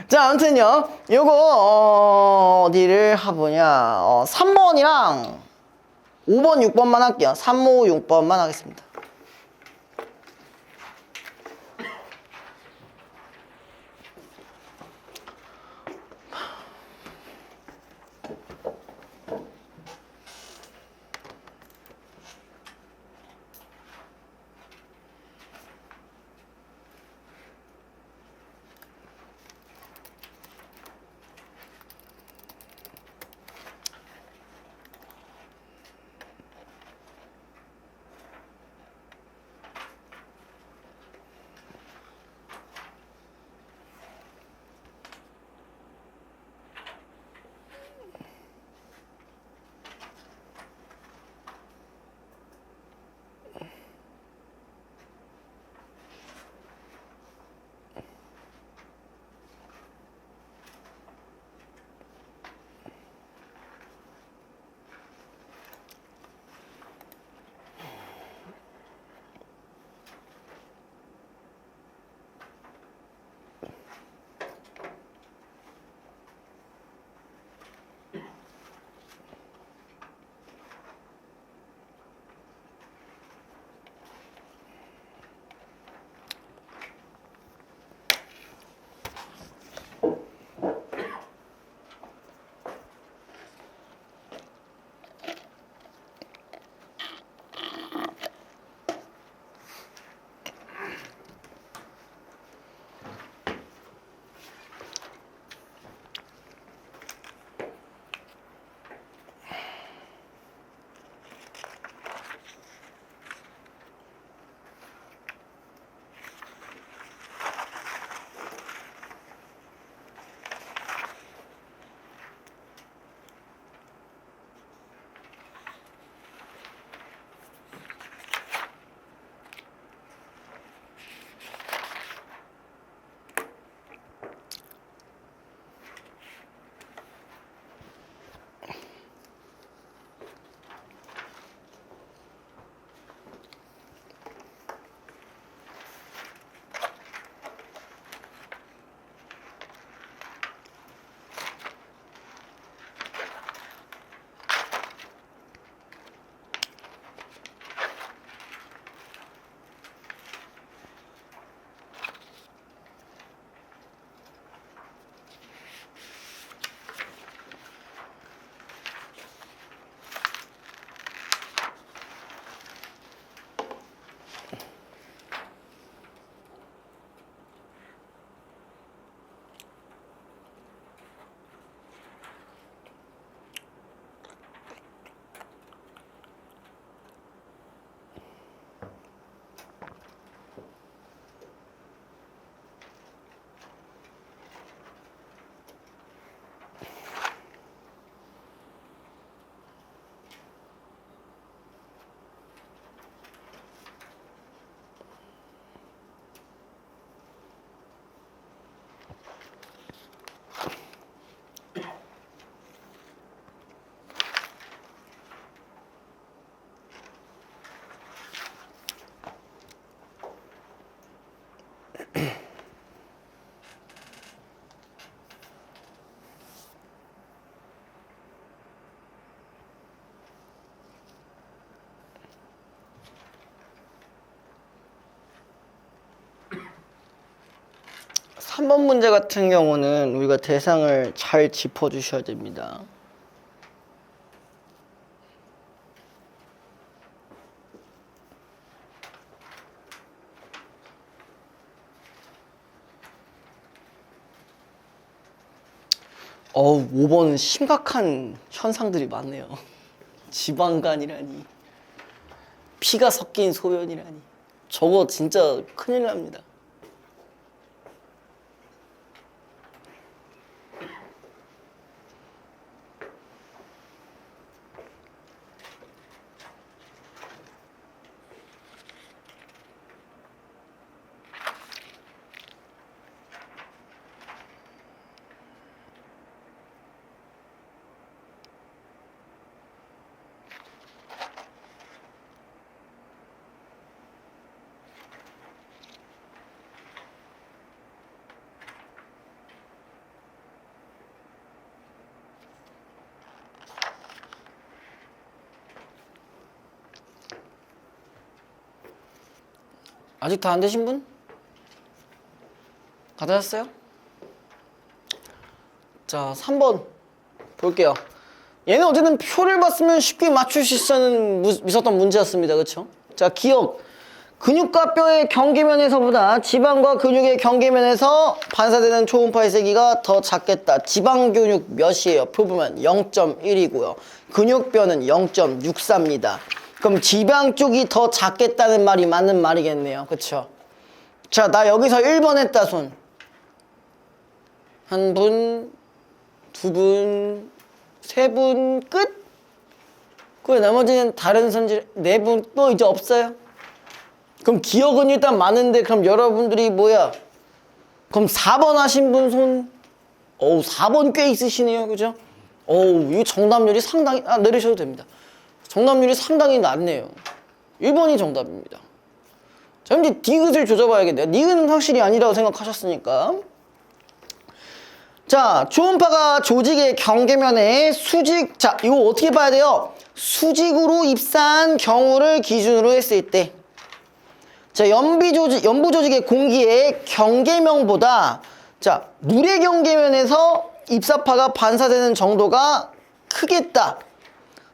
자, 아무튼요 요거 어디를 해보냐 3번이랑 5번 6번만 할게요. 3, 5, 6번만 하겠습니다. 3번 문제 같은 경우는 우리가 대상을 잘 짚어주셔야 됩니다. 어우, 5번은 심각한 현상들이 많네요. 지방간이라니, 피가 섞인 소변이라니. 저거 진짜 큰일 납니다. 아직 다 안 되신 분? 다 되셨어요? 자, 3번 볼게요. 얘는 어쨌든 표를 봤으면 쉽게 맞출 수 있었던 문제였습니다. 그쵸? 자, 기억. 근육과 뼈의 경계면에서보다 지방과 근육의 경계면에서 반사되는 초음파의 세기가 더 작겠다. 지방 근육 몇이에요? 표 보면 0.1이고요. 근육뼈는 0.64입니다. 그럼 지방 쪽이 더 작겠다는 말이 맞는 말이겠네요. 그쵸? 자, 나 여기서 1번 했다, 손. 한 분, 두 분, 세 분, 끝? 그 나머지는 다른 선질, 네 분 또 이제 없어요? 그럼 기억은 일단 많은데, 그럼 여러분들이 뭐야? 그럼 4번 하신 분 손? 어우, 4번 꽤 있으시네요. 그죠? 어우, 이거 정답률이 상당히, 내리셔도 됩니다. 정답률이 상당히 낮네요. 1번이 정답입니다. 자, 이제 디귿을 조져봐야겠네요. 니귿은 확실히 아니라고 생각하셨으니까. 자, 초음파가 조직의 경계면에 수직, 자, 이거 어떻게 봐야 돼요? 수직으로 입사한 경우를 기준으로 했을 때. 자, 연부 조직의 공기의 경계면보다, 자, 물의 경계면에서 입사파가 반사되는 정도가 크겠다.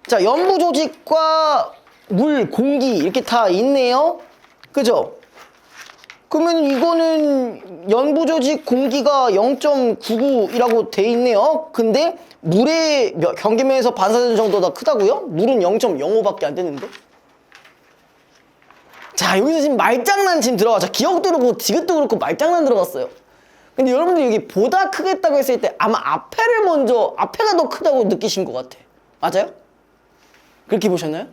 자, 연부 조직과 물, 공기 이렇게 다 있네요. 그죠? 그러면 이거는 연부 조직 공기가 0.99이라고 돼 있네요. 근데 물의 경계면에서 반사되는 정도가 크다고요? 물은 0.05밖에 안 되는데? 자, 여기서 지금 말장난 지금 들어가죠. 기억도 그렇고 디귿도 그렇고 말장난 들어갔어요. 근데 여러분들 여기 보다 크겠다고 했을 때 아마 앞에가 더 크다고 느끼신 것 같아. 맞아요? 그렇게 보셨나요?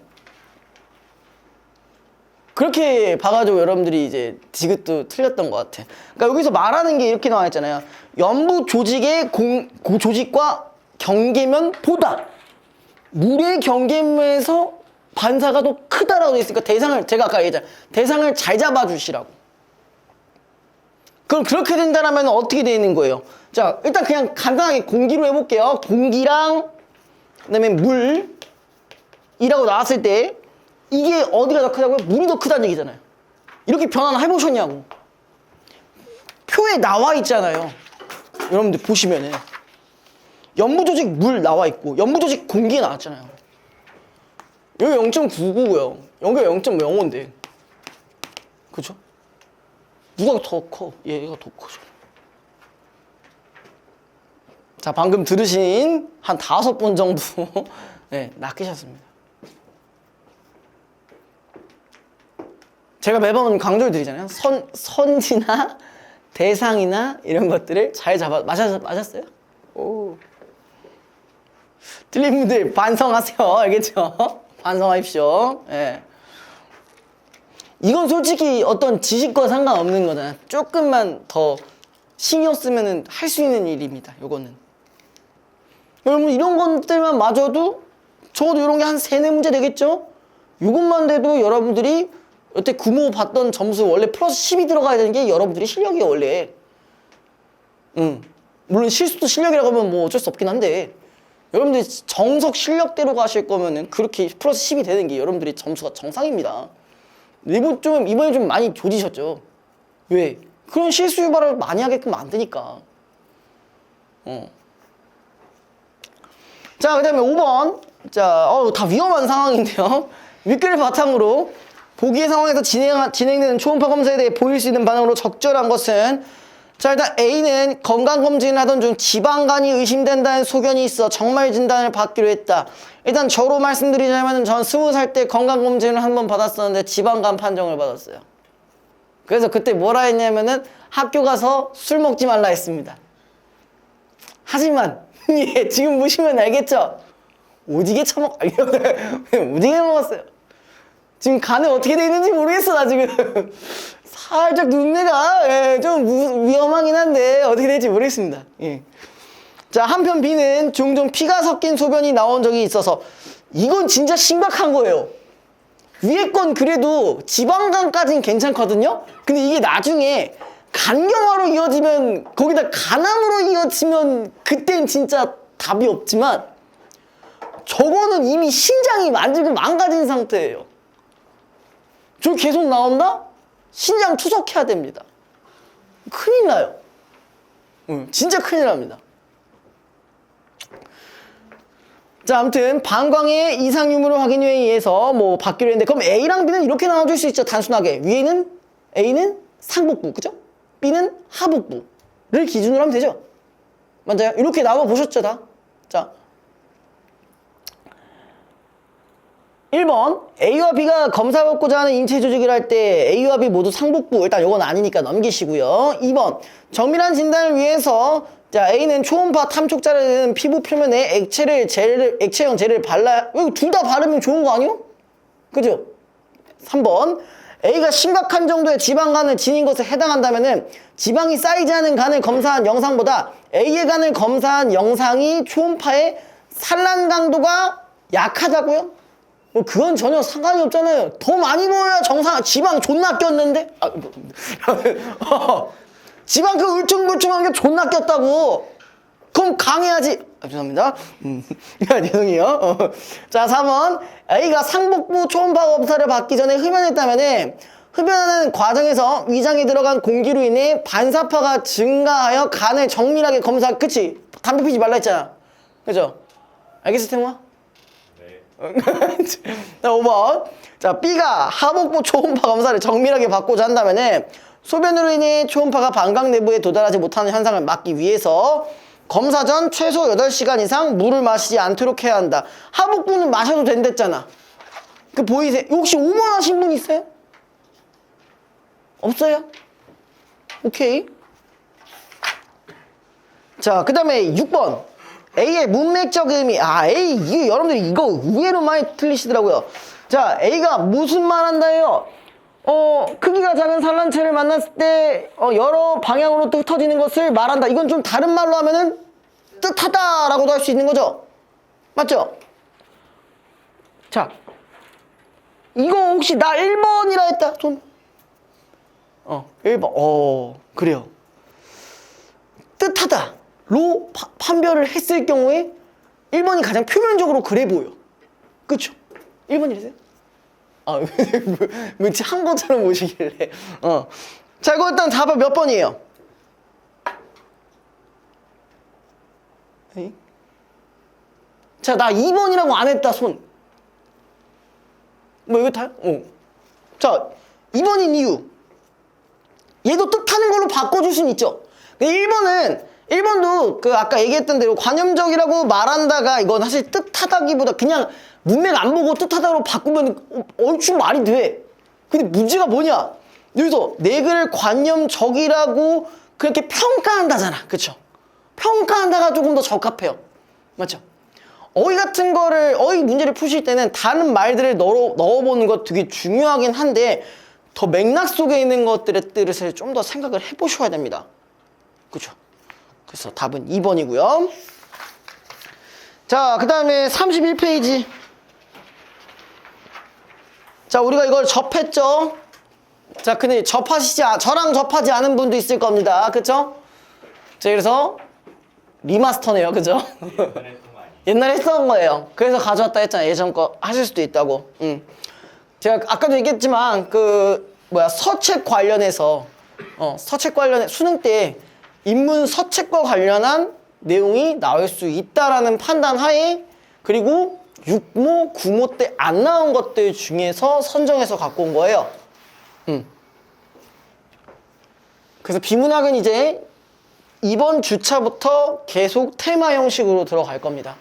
그렇게 봐가지고 여러분들이 이제 디귿도 틀렸던 것 같아. 그러니까 여기서 말하는 게 이렇게 나와 있잖아요. 연부 조직의 조직과 경계면보다 물의 경계면에서 반사가 더 크다라고 돼 있으니까 제가 아까 얘기했잖아요. 대상을 잘 잡아주시라고. 그럼 그렇게 된다면 어떻게 되어 있는 거예요? 자, 일단 그냥 간단하게 공기로 해볼게요. 공기랑 그다음에 물이라고 나왔을 때 이게 어디가 더 크다고요? 물이 더 크다는 얘기잖아요. 이렇게 변화는 해보셨냐고. 표에 나와 있잖아요. 여러분들 보시면은 연부 조직 물 나와 있고 연부 조직 공기 나왔잖아요. 여기 0.99고요. 여기가 0.05인데. 그죠? 누가 더 커? 얘가 더 커져. 자, 방금 들으신 한 5번 정도 네, 낚이셨습니다. 제가 매번 강조를 드리잖아요. 선지나 대상이나 이런 것들을 잘 맞았어요? 오. 틀린 분들 반성하세요. 알겠죠? 반성하십시오. 예. 이건 솔직히 어떤 지식과 상관없는 거잖아요. 조금만 더 신경 쓰면 할 수 있는 일입니다. 요거는. 여러분 이런 것들만 맞아도 적어도 이런 게 한 3-4문제 되겠죠? 이것만 돼도 여러분들이 여태 구모 봤던 점수 원래 플러스 10이 들어가야 되는 게 여러분들이 실력이 원래 물론 실수도 실력이라고 하면 뭐 어쩔 수 없긴 한데 여러분들이 정석 실력대로 가실 거면은 그렇게 플러스 10이 되는 게 여러분들이 점수가 정상입니다. 이번에 좀 많이 조지셨죠. 왜? 그런 실수 유발을 많이 하게끔 만드니까. 자, 그 다음에 5번. 자, 다 위험한 상황인데요. 윗글을 바탕으로 보기의 상황에서 진행되는 초음파 검사에 대해 보일 수 있는 반응으로 적절한 것은, 자, 일단 A는 건강검진을 하던 중 지방간이 의심된다는 소견이 있어 정말 진단을 받기로 했다. 일단 저로 말씀드리자면 전 20살 때 건강검진을 한 번 받았었는데 지방간 판정을 받았어요. 그래서 그때 뭐라 했냐면은 학교 가서 술 먹지 말라 했습니다. 하지만 예, 지금 보시면 알겠죠? 오지게 오지게 먹었어요. 지금 간에 어떻게 돼 있는지 모르겠어, 나 지금. 살짝 눈매가 좀 위험하긴 한데 어떻게 될지 모르겠습니다. 예. 자, 한편 B는 종종 피가 섞인 소변이 나온 적이 있어서, 이건 진짜 심각한 거예요. 위에 건 그래도 지방간까지는 괜찮거든요. 근데 이게 나중에 간경화로 이어지면, 거기다 간암으로 이어지면 그땐 진짜 답이 없지만, 저거는 이미 신장이 완전히 망가진 상태예요. 저 계속 나온다? 신장 투석해야 됩니다. 큰일 나요. 진짜 큰일 납니다. 자, 아무튼 방광의 이상 유무를 확인에 의해서 뭐 받기로 했는데, 그럼 A랑 B는 이렇게 나눠줄 수 있죠. 단순하게 위에는 A는 상복부, 그죠? B는 하복부를 기준으로 하면 되죠. 맞아요? 이렇게 나눠 보셨죠, 다? 자, 1번 A와 B가 검사받고자 하는 인체 조직을 할 때 A와 B 모두 상복부, 일단 이건 아니니까 넘기시고요. 2번 정밀한 진단을 위해서, 자, A는 초음파 탐촉자를 든 피부 표면에 액체형 젤을 발라, 이거 둘 다 바르면 좋은 거 아니요? 그죠? 3번 A가 심각한 정도의 지방간을 지닌 것에 해당한다면은 지방이 쌓이지 않은 간을 검사한 영상보다 A의 간을 검사한 영상이 초음파의 산란 강도가 약하다고요? 뭐 그건 전혀 상관이 없잖아요. 더 많이 보여야 정상, 지방 존나 꼈는데? 지방 그 울퉁불퉁한 게 존나 꼈다고. 그럼 강해야지. 죄송합니다. 죄송해요. 자, 3번 A가 상복부 초음파 검사를 받기 전에 흡연했다면은, 흡연하는 과정에서 위장에 들어간 공기로 인해 반사파가 증가하여 간을 정밀하게 검사. 그치? 담배 피지 말라 했잖아. 그죠? 알겠어, 태웅아? 자, 5번. 자, B가 하복부 초음파 검사를 정밀하게 받고자 한다면은 소변으로 인해 초음파가 방광 내부에 도달하지 못하는 현상을 막기 위해서 검사 전 최소 8시간 이상 물을 마시지 않도록 해야 한다. 하복부는 마셔도 된댔잖아. 그 보이세요? 혹시 5번 하신 분 있어요? 없어요? 오케이. 자, 그 다음에 6번 A의 문맥적 의미. A, 이거 여러분들이 이거 의외로 많이 틀리시더라고요. 자, A가 무슨 말 한다예요? 크기가 작은 산란체를 만났을 때 여러 방향으로 흩어지는 것을 말한다. 이건 좀 다른 말로 하면은 뜻하다라고도 할 수 있는 거죠. 맞죠? 자, 이거 혹시 나 1번이라 했다. 손. 1번. 그래요. 뜻하다로 판별을 했을 경우에 1번이 가장 표면적으로 그래 보여. 그쵸? 1번이래세요? 왠지 한 것처럼 오시길래. 자, 이거 일단 답은 몇 번이에요? 에이? 자, 나 2번이라고 안 했다, 손. 뭐, 이거 다요? 자, 2번인 이유. 얘도 뜻하는 걸로 바꿔줄 수는 있죠. 1번도 그 아까 얘기했던 대로 관념적이라고 말한다가 이건 사실 뜻하다기보다 그냥 문맥 안 보고 뜻하다고 바꾸면 얼추 말이 돼. 근데 문제가 뭐냐? 여기서 내 글을 관념적이라고 그렇게 평가한다잖아. 그쵸? 평가한다가 조금 더 적합해요. 맞죠? 어휘 문제를 푸실 때는 다른 말들을 넣어보는 것 되게 중요하긴 한데 더 맥락 속에 있는 것들의 뜻을 좀 더 생각을 해보셔야 됩니다. 그쵸? 그래서 답은 2번이고요. 자, 그 다음에 31페이지. 자, 우리가 이걸 접했죠? 자, 근데 저랑 접하지 않은 분도 있을 겁니다. 그쵸? 자, 그래서 리마스터네요. 그죠? 옛날에 했던 거예요. 그래서 가져왔다 했잖아요. 예전 거 하실 수도 있다고. 제가 아까도 얘기했지만 서책 관련해서 서책 관련해 수능 때 인문 서책과 관련한 내용이 나올 수 있다라는 판단 하에 그리고 6모, 9모 때 안 나온 것들 중에서 선정해서 갖고 온 거예요. 그래서 비문학은 이제 이번 주차부터 계속 테마 형식으로 들어갈 겁니다.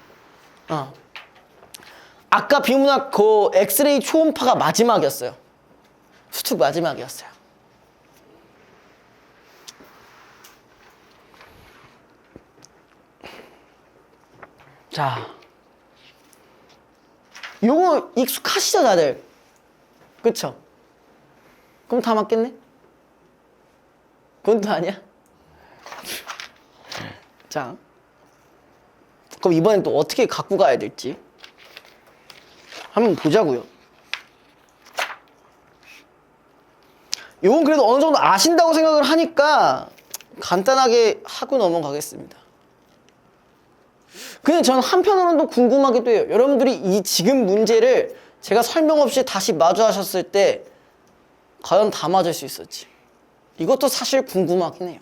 아까 비문학 그 엑스레이 초음파가 마지막이었어요. 수특 마지막이었어요. 자, 요거 익숙하시죠 다들? 그쵸? 그럼 다 맞겠네? 그건 또 아니야? 자, 그럼 이번엔 또 어떻게 갖고 가야 될지 한번 보자고요. 요건 그래도 어느 정도 아신다고 생각을 하니까 간단하게 하고 넘어가겠습니다. 근데 저는 한편으로는 또 궁금하기도 해요. 여러분들이 이 지금 문제를 제가 설명 없이 다시 마주하셨을 때 과연 다 맞을 수 있었지? 이것도 사실 궁금하긴 해요.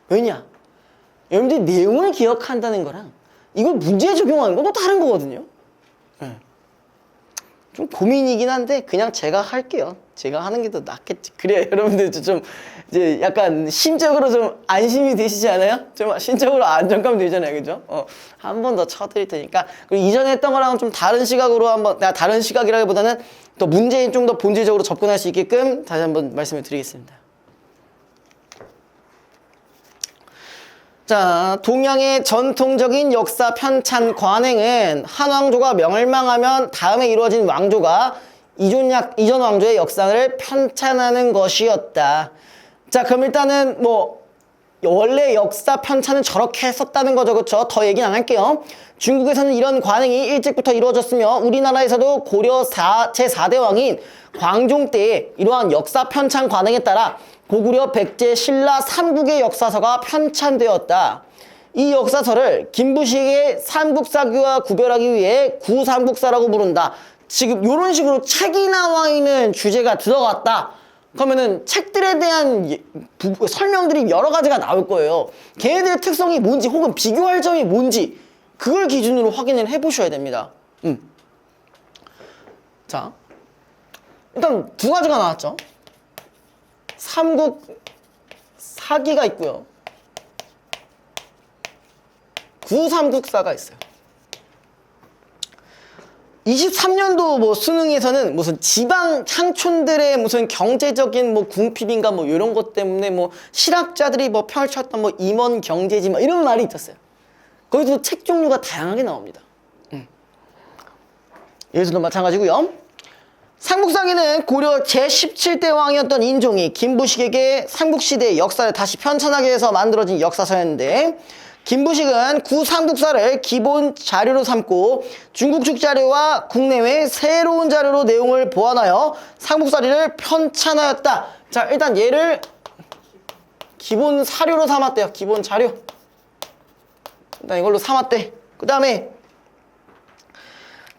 왜냐? 여러분들이 내용을 기억한다는 거랑 이걸 문제에 적용하는 건 또 다른 거거든요. 좀 고민이긴 한데 그냥 제가 할게요. 제가 하는 게 더 낫겠지. 그래야 여러분들 좀 이제 약간 심적으로 좀 안심이 되시지 않아요? 좀 심적으로 안정감 되잖아요. 그죠? 한 번 더 쳐드릴 테니까. 그리고 이전에 했던 거랑은 좀 다른 시각으로 한번, 다른 시각이라기보다는 또 문제에 좀 더 본질적으로 접근할 수 있게끔 다시 한번 말씀을 드리겠습니다. 자, 동양의 전통적인 역사 편찬 관행은 한 왕조가 멸망하면 다음에 이루어진 왕조가 이전 왕조의 역사를 편찬하는 것이었다. 자, 그럼 일단은 뭐 원래 역사 편찬은 저렇게 했었다는 거죠. 그렇죠? 더 얘기는 안 할게요. 중국에서는 이런 관행이 일찍부터 이루어졌으며 우리나라에서도 고려 제4대 왕인 광종 때에 이러한 역사 편찬 관행에 따라 고구려, 백제, 신라 삼국의 역사서가 편찬되었다. 이 역사서를 김부식의 삼국사기와 구별하기 위해 구삼국사라고 부른다. 지금 이런 식으로 책이 나와 있는 주제가 들어갔다. 그러면은 책들에 대한 설명들이 여러 가지가 나올 거예요. 걔네들의 특성이 뭔지 혹은 비교할 점이 뭔지 그걸 기준으로 확인을 해보셔야 됩니다. 자, 일단 두 가지가 나왔죠. 삼국 사기가 있고요. 구삼국사가 있어요. 23년도 뭐 수능에서는 무슨 지방 창촌들의 무슨 경제적인 뭐 궁핍인가 뭐 이런 것 때문에 뭐 실학자들이 뭐 펼쳤던 뭐 임원 경제지 뭐 이런 말이 있었어요. 거기서 책 종류가 다양하게 나옵니다. 여기서도 마찬가지고요. 삼국사기는 고려 제17대 왕이었던 인종이 김부식에게 삼국시대의 역사를 다시 편찬하기 위해서 만들어진 역사서였는데 김부식은 구삼국사를 기본 자료로 삼고 중국축 자료와 국내외 새로운 자료로 내용을 보완하여 삼국사리를 편찬하였다. 자, 일단 얘를 기본 사료로 삼았대요. 기본 자료. 일단 이걸로 삼았대. 그 다음에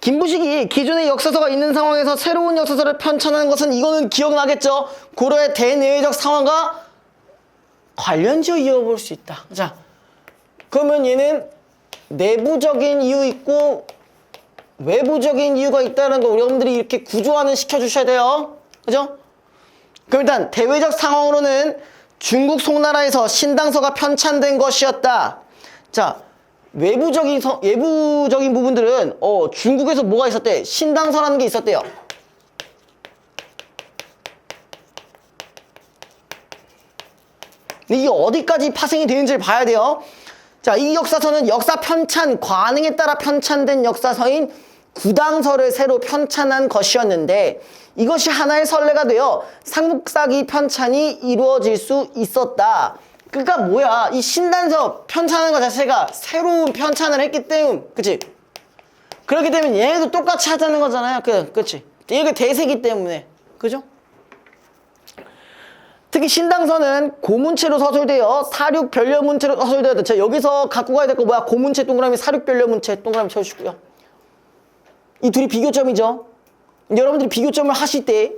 김부식이 기존의 역사서가 있는 상황에서 새로운 역사서를 편찬하는 것은 이거는 기억나겠죠? 고려의 대내외적 상황과 관련지어 이어볼 수 있다. 자, 그러면 얘는 내부적인 이유 있고 외부적인 이유가 있다는 거 여러분들이 이렇게 구조화는 시켜주셔야 돼요. 그죠? 그럼 일단 대외적 상황으로는 중국 송나라에서 신당서가 편찬된 것이었다. 자, 외부적인 부분들은 중국에서 뭐가 있었대? 신당서라는 게 있었대요. 이게 어디까지 파생이 되는지를 봐야 돼요. 자, 이 역사서는 역사 편찬 관행에 따라 편찬된 역사서인 구당서를 새로 편찬한 것이었는데 이것이 하나의 선례가 되어 삼국사기 편찬이 이루어질 수 있었다. 그러니까 뭐야, 이 신단서 편찬하는 것 자체가 새로운 편찬을 했기 때문에, 그치? 그렇기 때문에 얘네도 똑같이 하자는 거잖아요. 그치? 이게 대세기 때문에, 그죠? 특히 신당서는 고문체로 서술되어 사륙 변려문체로 서술되었다. 자, 여기서 갖고 가야 될 거 뭐야? 고문체 동그라미, 사륙 변려문체 동그라미 쳐주시고요. 이 둘이 비교점이죠. 여러분들이 비교점을 하실 때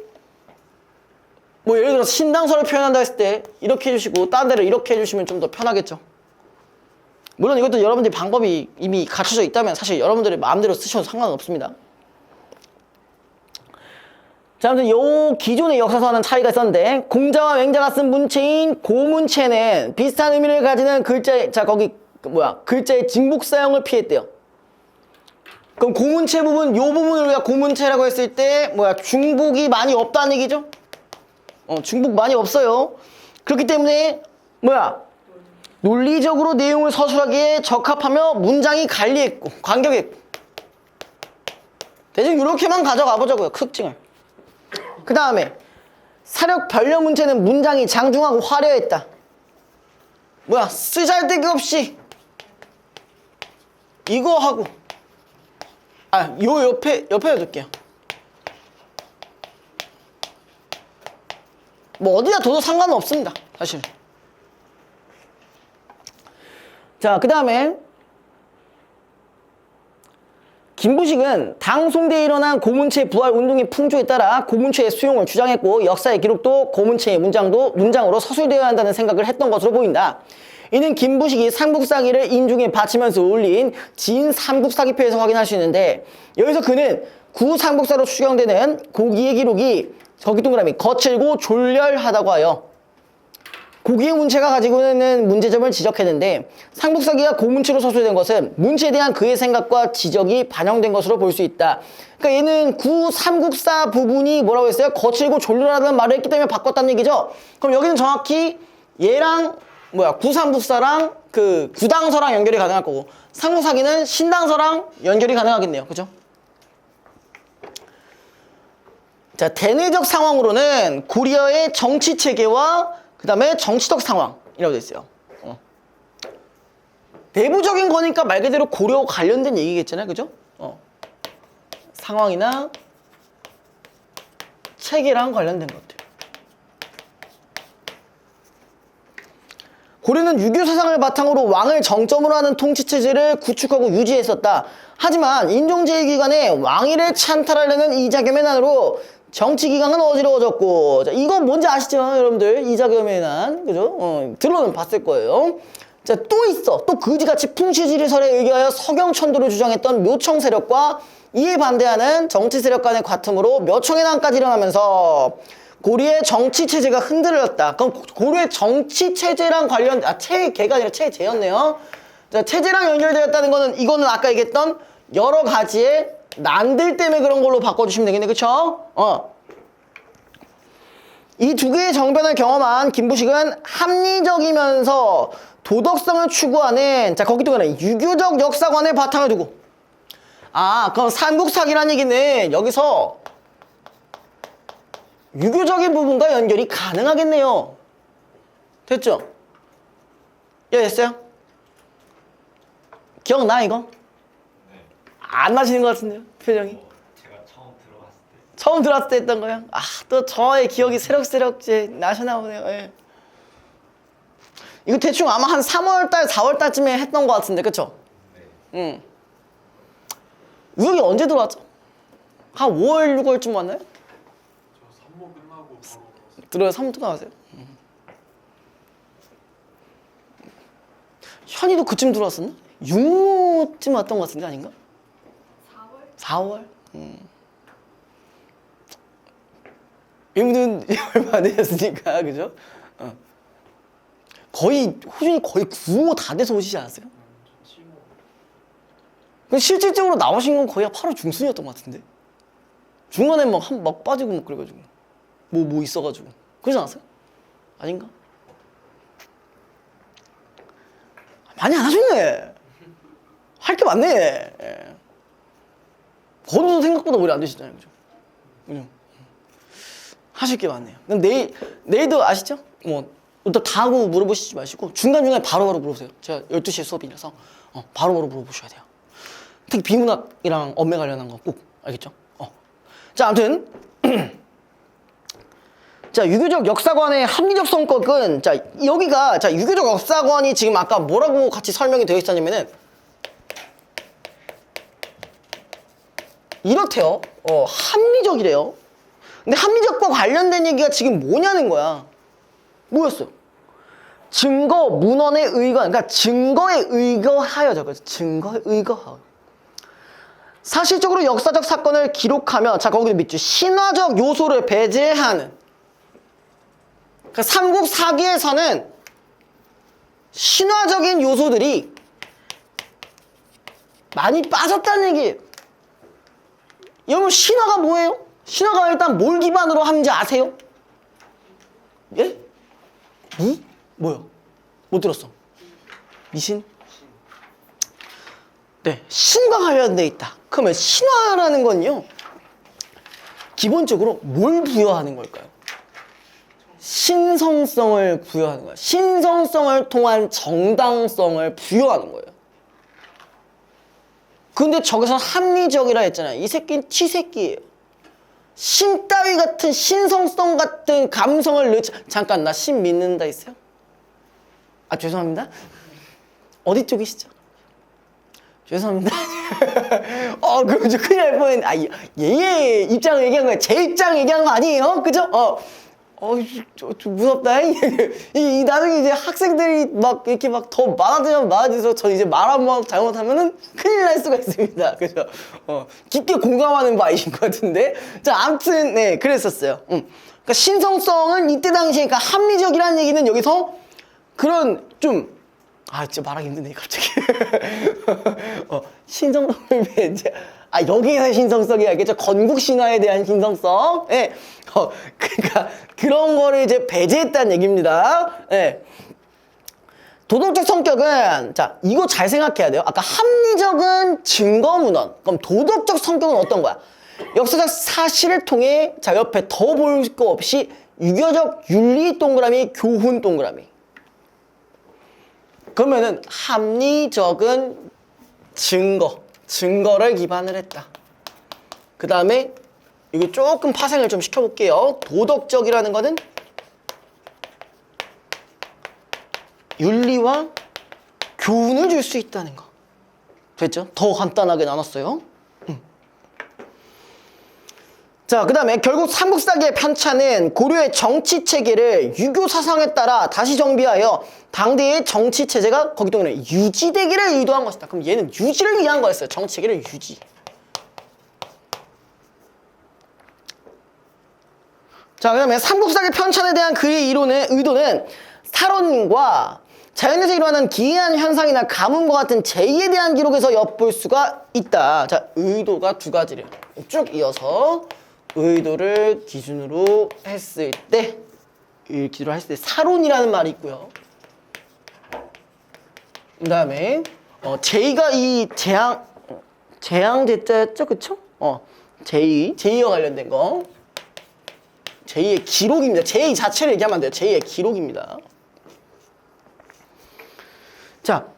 뭐 예를 들어서 신당설을 표현한다 했을 때 이렇게 해주시고 딴 데를 이렇게 해주시면 좀 더 편하겠죠. 물론 이것도 여러분들이 방법이 이미 갖춰져 있다면 사실 여러분들의 마음대로 쓰셔도 상관은 없습니다. 자, 아무튼 요 기존의 역사서와는 차이가 있었는데 공자와 맹자가 쓴 문체인 고문체는 비슷한 의미를 가지는 글자, 자 거기 글자의 진북 사용을 피했대요. 그럼 고문체 부분, 요 부분을 우리가 고문체라고 했을 때 중북이 많이 없다는 얘기죠? 중북 많이 없어요. 그렇기 때문에 논리적으로 내용을 서술하기에 적합하며 문장이 관리했고 간격했고 대충 이렇게만 가져가 보자고요. 특징을. 그 다음에 사력 변려 문체는 문장이 장중하고 화려했다. 쓰잘데기 없이 이거 하고 요 옆에 놔둘게요. 뭐 어디다 둬도 상관은 없습니다. 사실. 자, 그 다음에 김부식은 당송대에 일어난 고문체 부활 운동의 풍조에 따라 고문체의 수용을 주장했고 역사의 기록도 고문체의 문장으로 서술되어야 한다는 생각을 했던 것으로 보인다. 이는 김부식이 삼국사기를 인중에 받치면서 올린 진삼국사기표에서 확인할 수 있는데 여기서 그는 구삼국사로 추정되는 고기의 기록이 거기 동그라미 거칠고 졸렬하다고 하여 고기의 문체가 가지고 있는 문제점을 지적했는데 삼국사기가 고문체로 서술된 것은 문체에 대한 그의 생각과 지적이 반영된 것으로 볼 수 있다. 그러니까 얘는 구삼국사 부분이 뭐라고 했어요? 거칠고 졸렬하다는 말을 했기 때문에 바꿨다는 얘기죠. 그럼 여기는 정확히 얘랑 구삼국사랑 그 구당서랑 연결이 가능할 거고 삼국사기는 신당서랑 연결이 가능하겠네요. 그죠? 자, 대내적 상황으로는 고려의 정치 체계와 그 다음에 정치적 상황이라고 돼 있어요. 내부적인 거니까 말 그대로 고려와 관련된 얘기겠잖아요. 그죠? 상황이나 체계랑 관련된 것들. 고려는 유교 사상을 바탕으로 왕을 정점으로 하는 통치체제를 구축하고 유지했었다. 하지만 인종제의 기간에 왕위를 찬탈하려는 이자겸의 난으로 정치기강은 어지러워졌고, 자, 이거 뭔지 아시죠? 여러분들? 이자겸의 난, 그죠? 들어는 봤을 거예요. 자, 또 있어. 또 그지같이 풍시지리설에 의거하여 서경천도를 주장했던 묘청 세력과 이에 반대하는 정치 세력 간의 과틈으로 묘청의 난까지 일어나면서 고려의 정치 체제가 흔들렸다. 그럼 고려의 정치 체제랑 체계가 아니라 체제였네요. 자, 체제랑 연결되었다는 거는 이거는 아까 얘기했던 여러 가지의 난들 때문에 그런 걸로 바꿔주시면 되겠네. 그쵸? 이 두 개의 정변을 경험한 김부식은 합리적이면서 도덕성을 추구하는, 자, 거기 또 하나 유교적 역사관을 바탕을 두고, 그럼 삼국사기란 얘기는 여기서 유교적인 부분과 연결이 가능하겠네요. 됐죠? 됐어요? 기억나 이거? 안 나시는 것 같은데요? 표정이? 제가 처음 들어갔을 때 처음 들어왔을 때 했던 거예요? 또 저의 기억이 새록새록 이제 나셔나 보네요. 예. 이거 대충 아마 한 3월달, 4월달쯤에 했던 것 같은데, 그쵸? 네. 우혁이 언제 들어왔죠? 한 5월, 6월쯤 왔나요? 저 3모 끝나고 바로 들어요? 3월 들어가세요? 현이도 그쯤 들어왔었나? 6모쯤 왔던 것 같은데, 아닌가? 4월? 이분은 얼마 안 되셨으니까, 그죠? 호준이 거의 9호 다 돼서 오시지 않았어요? 근데 실질적으로 나오신 건 거의 8월 중순이었던 것 같은데? 중간에 막 빠지고 막 그래가지고. 뭐 있어가지고. 그러지 않았어요? 아닌가? 많이 안 하셨네. 할 게 많네. 예. 거기도 생각보다 오래 안 되시잖아요. 그죠? 그죠? 하실 게 많네요. 그럼 내일도 아시죠? 일단 다 하고 물어보시지 마시고 중간중간에 바로바로 물어보세요. 제가 12시에 수업이라서 바로바로 물어보셔야 돼요. 특히 비문학이랑 언매 관련한 거 꼭 알겠죠? 자, 아무튼 자, 유교적 역사관의 합리적 성격은 여기가 유교적 역사관이 지금 아까 뭐라고 같이 설명이 되어 있었냐면은 이렇대요. 합리적이래요. 근데 합리적과 관련된 얘기가 지금 뭐냐는 거야. 뭐였어? 증거, 문헌에 의거, 그러니까 증거에 의거하여 적어서 증거에 의거하여. 사실적으로 역사적 사건을 기록하며, 자, 거기도 밑줄, 신화적 요소를 배제하는. 그러니까 삼국사기에서는 신화적인 요소들이 많이 빠졌다는 얘기예요. 여러분, 신화가 뭐예요? 신화가 일단 뭘 기반으로 하는지 아세요? 예? 뭐요? 못 들었어. 미신? 네, 신과 관련돼 있다. 그러면 신화라는 건요, 기본적으로 뭘 부여하는 걸까요? 신성성을 부여하는 거야. 신성성을 통한 정당성을 부여하는 거예요. 근데 저기서 합리적이라 했잖아요. 이 새끼는 쥐새끼예요. 신 따위 같은 신성성 같은 감성을 잠깐, 나 신 믿는다 했어요? 아, 죄송합니다. 어디 쪽이시죠? 죄송합니다. 그럼 저 큰일 날 뻔했네. 아, 얘의 입장을 얘기한 거야. 제 입장 얘기한 거 아니에요? 그죠? 좀 무섭다. 나중에 이제 학생들이 막 이렇게 막 더 많아지면 많아져서 저 이제 말 한번 잘못하면은 큰일 날 수가 있습니다. 그죠? 깊게 공감하는 바이신 것 같은데. 자, 아무튼, 네, 그랬었어요. 그러니까 신성성은 이때 당시에, 그러니까 합리적이라는 얘기는 여기서 그런 좀, 진짜 말하기 힘드네, 갑자기. 신성성을 배제. 여기에서 신성성이 알겠죠? 건국 신화에 대한 신성성. 예. 그러니까 그런 거를 이제 배제했다는 얘기입니다. 예. 도덕적 성격은, 자, 이거 잘 생각해야 돼요. 아까 합리적은 증거문헌. 그럼 도덕적 성격은 어떤 거야? 역사적 사실을 통해, 자, 옆에 더 볼 거 없이 유교적 윤리 동그라미, 교훈 동그라미. 그러면은 합리적은 증거를 기반을 했다. 그 다음에 이거 조금 파생을 좀 시켜볼게요. 도덕적이라는 거는 윤리와 교훈을 줄 수 있다는 거. 됐죠? 더 간단하게 나눴어요. 자, 그 다음에 결국 삼국사기의 편찬은 고려의 정치 체계를 유교 사상에 따라 다시 정비하여 당대의 정치 체제가 거기 동안에 유지되기를 의도한 것이다. 그럼 얘는 유지를 위한 거였어요. 정치 체계를 유지. 자, 그 다음에 삼국사기 편찬에 대한 그의 의도는 사론과 자연에서 일어나는 기이한 현상이나 가문과 같은 제의에 대한 기록에서 엿볼 수가 있다. 자, 의도가 두 가지래요. 쭉 이어서 의도를 기준으로 했을 때, 사론이라는 말이 있고요. 그 다음에 제의가 이 재앙제자였죠, 그쵸? 제의와 관련된 거. 제의의 기록입니다. 제의 자체를 얘기하면 안 돼요. 제의의 기록입니다. 자,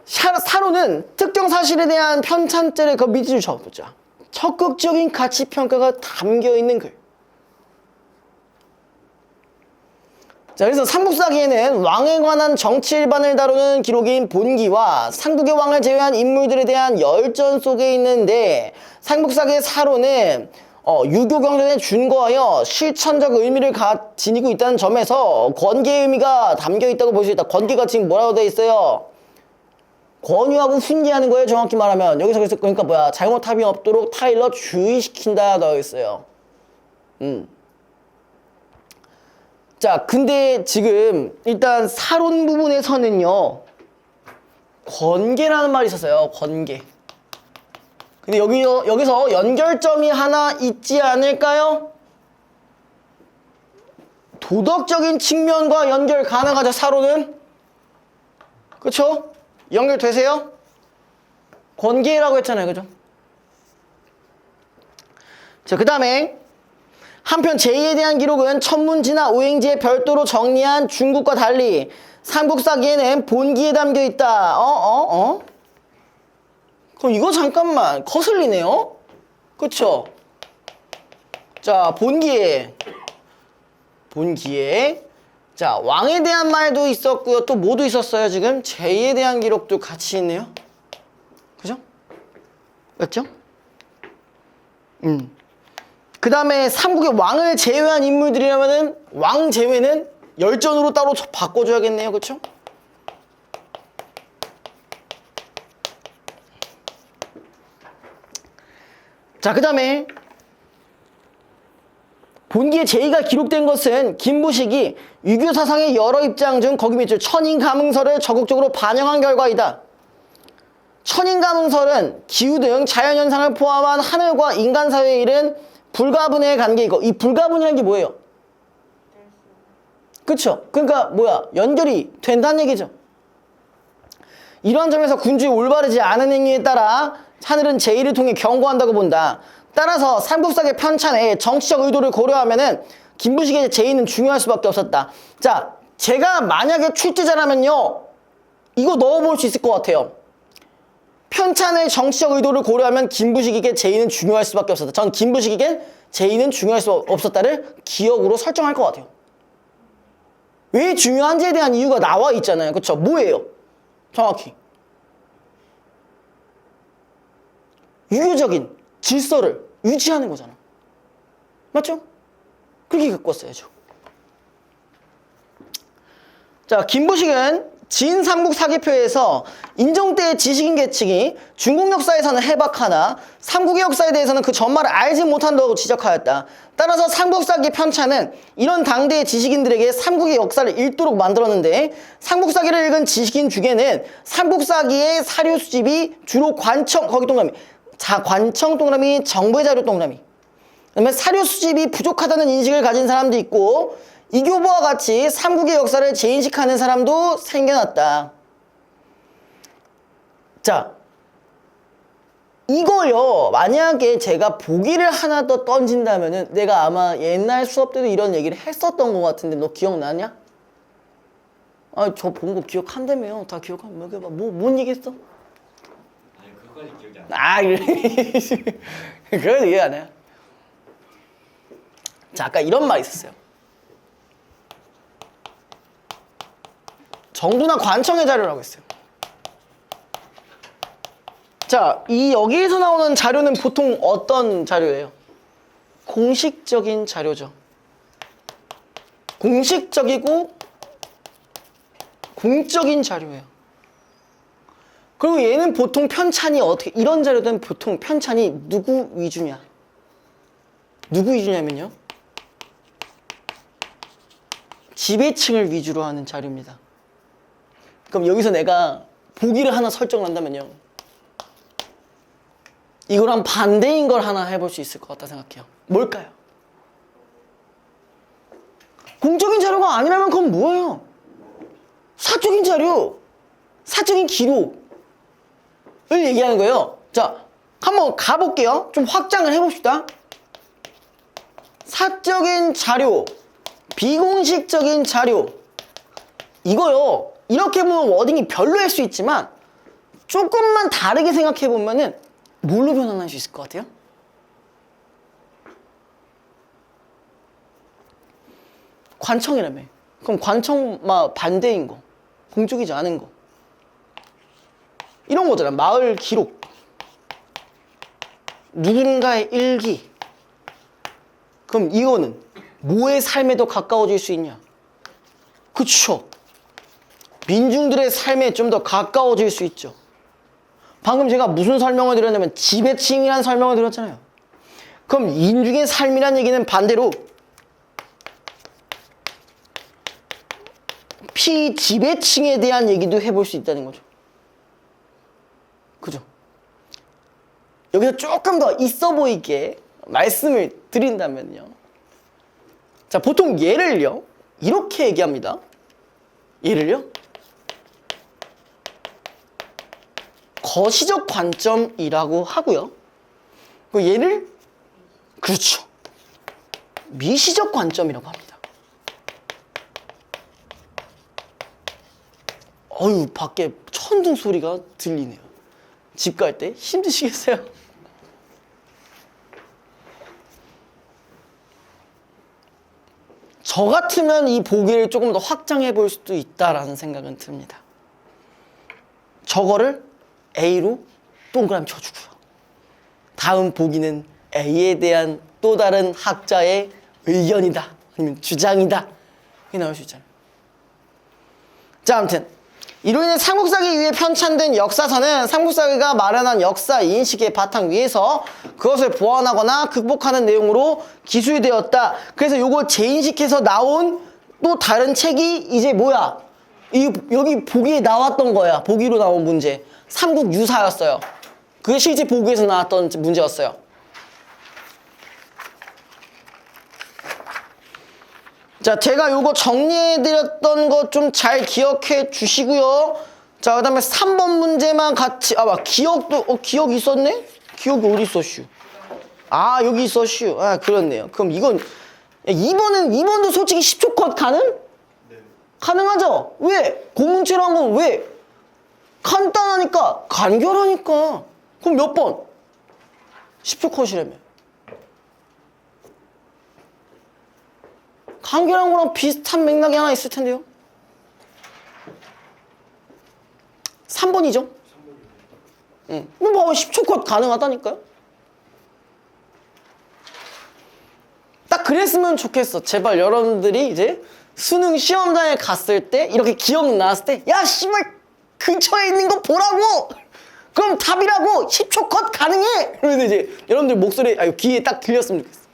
사론은 특정 사실에 대한 편찬죄를 그 밑줄 적어보자. 적극적인 가치평가가 담겨있는 글. 자, 그래서 삼국사기에는 왕에 관한 정치 일반을 다루는 기록인 본기와 삼국의 왕을 제외한 인물들에 대한 열전 속에 있는데, 삼국사기의 사론은 유교 경전에 준거하여 실천적 의미를 지니고 있다는 점에서 권계의 의미가 담겨 있다고 볼 수 있다. 권계가 지금 뭐라고 되어 있어요? 권유하고 훈계하는 거예요. 정확히 말하면 여기서 그러니까 뭐야, 잘못함이 없도록 타일러 주의시킨다 되어 있어요. 자, 근데 지금 일단 사론 부분에서는요, 권계라는 말이 있었어요. 권계. 근데 여기서 연결점이 하나 있지 않을까요? 도덕적인 측면과 연결 가능하죠, 사론은? 그쵸? 연결되세요? 권계라고 했잖아요, 그죠? 자, 그 다음에 한편 제2에 대한 기록은 천문지나 오행지에 별도로 정리한 중국과 달리 삼국사기에는 본기에 담겨 있다. 그럼 이거 잠깐만 거슬리네요? 그쵸? 자, 본기에 자, 왕에 대한 말도 있었고요. 또 뭐도 있었어요, 지금? 제2에 대한 기록도 같이 있네요. 그죠? 맞죠? 그 다음에 삼국의 왕을 제외한 인물들이라면은 왕 제외는 열전으로 따로 바꿔줘야겠네요. 그쵸? 자, 그 다음에 본기의 제2가 기록된 것은 김부식이 유교 사상의 여러 입장 중 거기 밑줄 천인감흥설을 적극적으로 반영한 결과이다. 천인감흥설은 기후 등 자연현상을 포함한 하늘과 인간 사회의 일은 불가분의 관계이고, 이 불가분이라는 게 뭐예요? 그쵸? 그러니까 뭐야? 연결이 된다는 얘기죠. 이러한 점에서 군주의 올바르지 않은 행위에 따라 하늘은 제1을 통해 경고한다고 본다. 따라서 삼국사의 편찬에 정치적 의도를 고려하면은 김부식의 제2는 중요할 수밖에 없었다. 자, 제가 만약에 출제자라면요, 이거 넣어볼 수 있을 것 같아요. 편찬의 정치적 의도를 고려하면 김부식에게 제2는 중요할 수밖에 없었다. 전 김부식에게 제2는 중요할 수 없었다를 기억으로 설정할 것 같아요. 왜 중요한지에 대한 이유가 나와 있잖아요. 그쵸? 뭐예요? 정확히 유교적인 질서를 유지하는 거잖아. 맞죠? 그렇게 갖고 왔어야죠. 자, 김부식은 진삼국 사기표에서 인종 때의 지식인 계층이 중국 역사에서는 해박하나 삼국의 역사에 대해서는 그 전말을 알지 못한다고 지적하였다. 따라서 삼국사기 편찬은 이런 당대의 지식인들에게 삼국의 역사를 읽도록 만들었는데, 삼국사기를 읽은 지식인 중에는 삼국사기의 사료 수집이 주로 관청, 거기 동그라미, 관청 동그라미, 정부의 자료 동그라미, 그다음에 사료 수집이 부족하다는 인식을 가진 사람도 있고, 이교보와 같이 삼국의 역사를 재인식하는 사람도 생겨났다. 자, 이거요, 만약에 제가 보기를 하나 더 던진다면은 내가 아마 옛날 수업 때도 이런 얘기를 했었던 것 같은데 너 기억나냐? 아, 저 본 거 기억한다며요. 다 기억하면 뭐, 뭔 얘기했어? 아니 그거까지 기억이 안 나. 아, 그래. 그런 얘기 안 해요. 자, 아까 이런 말 있었어요. 정부나 관청의 자료라고 했어요. 자, 이 여기에서 나오는 자료는 보통 어떤 자료예요? 공식적인 자료죠. 공식적이고 공적인 자료예요. 그리고 얘는 보통 편찬이 어떻게, 이런 자료들은 보통 편찬이 누구 위주냐? 누구 위주냐면요, 지배층을 위주로 하는 자료입니다. 그럼 여기서 내가 보기를 하나 설정한다면요, 이거랑 반대인 걸 하나 해볼 수 있을 것 같다 생각해요. 뭘까요? 공적인 자료가 아니라면 그건 뭐예요? 사적인 자료, 사적인 기록을 얘기하는 거예요. 자, 한번 가볼게요. 좀 확장을 해봅시다. 사적인 자료, 비공식적인 자료, 이거요, 이렇게 보면 워딩이 별로일 수 있지만 조금만 다르게 생각해 보면은 뭘로 변환할 수 있을 것 같아요? 관청이라며. 그럼 관청마 반대인 거, 공적이지 않은 거, 이런 거잖아. 마을 기록, 누군가의 일기. 그럼 이거는 뭐의 삶에 더 가까워질 수 있냐? 그쵸, 민중들의 삶에 좀 더 가까워질 수 있죠. 방금 제가 무슨 설명을 드렸냐면 지배층이라는 설명을 드렸잖아요. 그럼 인중의 삶이란 얘기는 반대로 피지배층에 대한 얘기도 해볼 수 있다는 거죠. 그죠? 여기서 조금 더 있어 보이게 말씀을 드린다면요, 자, 보통 얘를요 이렇게 얘기합니다. 얘를요 거시적 관점이라고 하고요. 그리고 얘를, 그렇죠, 미시적 관점이라고 합니다. 어휴, 밖에 천둥 소리가 들리네요. 집 갈 때 힘드시겠어요? 저 같으면 이 보기를 조금 더 확장해 볼 수도 있다라는 생각은 듭니다. 저거를 A로 동그라미 쳐주고요. 다음 보기는 A에 대한 또 다른 학자의 의견이다. 아니면 주장이다. 이게 나올 수 있잖아요. 자, 아무튼 이로 인해 삼국사기 위에 편찬된 역사서는 삼국사기가 마련한 역사 인식의 바탕 위에서 그것을 보완하거나 극복하는 내용으로 기술되었다. 그래서 요걸 재인식해서 나온 또 다른 책이 이제 뭐야? 여기 보기에 나왔던 거야. 보기로 나온 문제. 삼국유사였어요. 그게 실제 보기에서 나왔던 문제였어요. 자, 제가 요거 정리해드렸던 거 좀 잘 기억해 주시고요. 자, 그 다음에 3번 문제만 같이, 기억도, 기억 있었네? 기억이 어디 있어, 슈? 아, 여기 있어, 슈. 아, 그렇네요. 그럼 이건, 2번도 솔직히 10초 컷 가능? 네. 가능하죠? 왜? 공문체로 한 건 왜? 간단하니까, 간결하니까. 그럼 몇 번? 10초 컷이라며. 간결한 거랑 비슷한 맥락이 하나 있을 텐데요. 3번이죠? 응. 뭐 봐봐, 10초 컷 가능하다니까요? 딱 그랬으면 좋겠어. 제발 여러분들이 이제 수능 시험장에 갔을 때 이렇게 기억 나왔을 때 야, 씨발 근처에 있는 거 보라고! 그럼 답이라고! 10초 컷 가능해! 그러면서 이제 여러분들 목소리, 귀에 딱 들렸으면 좋겠어.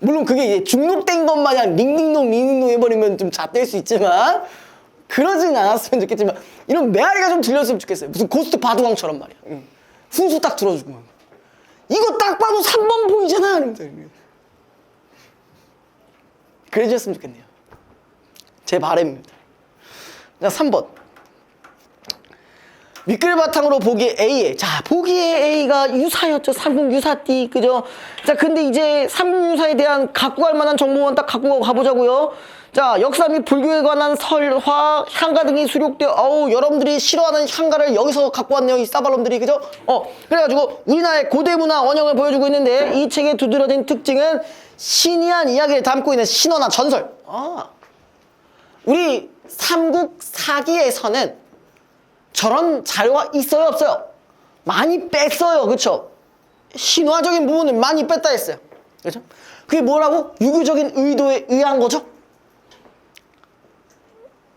물론 그게 이제 중독된 것 마냥 링링동 해버리면 좀 잣될 수 있지만 그러진 않았으면 좋겠지만 이런 메아리가 좀 들렸으면 좋겠어요. 무슨 고스트 바둑왕처럼 말이야. 응. 순수 딱 들어주고 이거 딱 봐도 3번 보이잖아. 이러면서. 그래주셨으면 좋겠네요. 제 바람입니다. 자, 3번. 밑글 바탕으로 보기에 A에. 자, 보기에 A가 유사였죠. 삼국유사띠. 그죠? 자, 근데 이제 삼국유사에 대한 갖고 갈 만한 정보만 딱 갖고 가보자고요. 자, 역사 및 불교에 관한 설화, 향가 등이 수록되어, 여러분들이 싫어하는 향가를 여기서 갖고 왔네요. 이 싸발놈들이. 그죠? 그래가지고 우리나라의 고대 문화 원형을 보여주고 있는데 이 책의 두드러진 특징은 신이한 이야기를 담고 있는 신화나 전설. 우리 삼국사기에서는 저런 자료가 있어요, 없어요? 많이 뺐어요, 그쵸? 신화적인 부분을 많이 뺐다 했어요. 그죠? 그게 뭐라고? 유교적인 의도에 의한 거죠?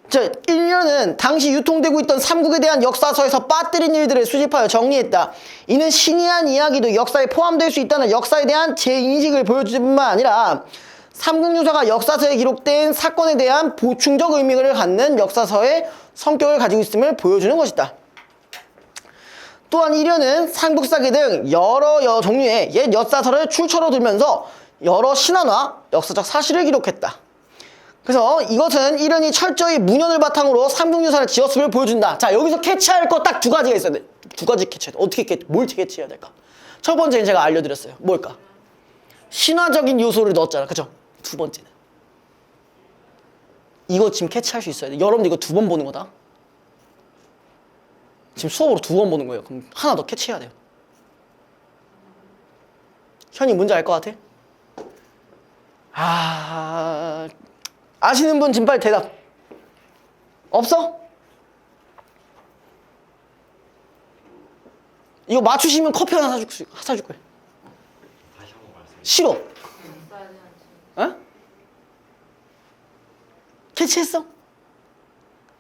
자, 1년은 당시 유통되고 있던 삼국에 대한 역사서에서 빠뜨린 일들을 수집하여 정리했다. 이는 신이한 이야기도 역사에 포함될 수 있다는 역사에 대한 재인식을 보여줄 뿐만 아니라 삼국유사가 역사서에 기록된 사건에 대한 보충적 의미를 갖는 역사서의 성격을 가지고 있음을 보여주는 것이다. 또한 1년은 삼국사기 등 여러 종류의 옛 역사서를 출처로 들면서 여러 신화나 역사적 사실을 기록했다. 그래서 이것은 1년이 철저히 문헌을 바탕으로 삼국유사를 지었음을 보여준다. 자, 여기서 캐치할 거 딱 두 가지가 있어야 돼. 두 가지 캐치해야 돼. 뭘 캐치해야 될까? 첫 번째는 제가 알려드렸어요. 뭘까? 신화적인 요소를 넣었잖아. 그죠? 두 번째는 이거 지금 캐치할 수 있어야 돼. 여러분들 이거 2번 보는 거다. 지금 수업으로 2번 보는 거예요. 그럼 하나 더 캐치해야 돼요. 현이 뭔지 알 것 같아? 아시는 분 지금 빨리 대답. 없어? 이거 맞추시면 커피 하나 사줄 거예요. 다시 한번 말씀해 주세요. 싫어. 캐치했어?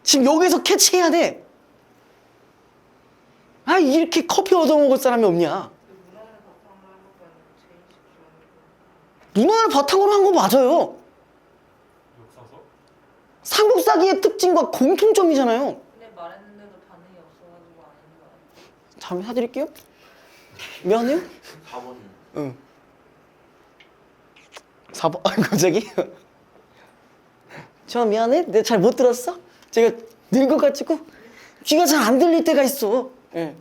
지금 여기서 캐치해야 돼. 이렇게 커피 얻어먹을 사람이 없냐? 문헌을 바탕으로 한 거 맞아요. 역사서? 삼국사기의 특징과 공통점이잖아요. 근데 말했는데도 반응이 없어가지고 아닌 거 같아요. 다음에 사드릴게요. 미안해요. 4번. 응. 4번. 갑자기? 저 미안해. 내가 잘 못 들었어? 제가 늙어가지고 귀가 잘 안 들릴 때가 있어. 응.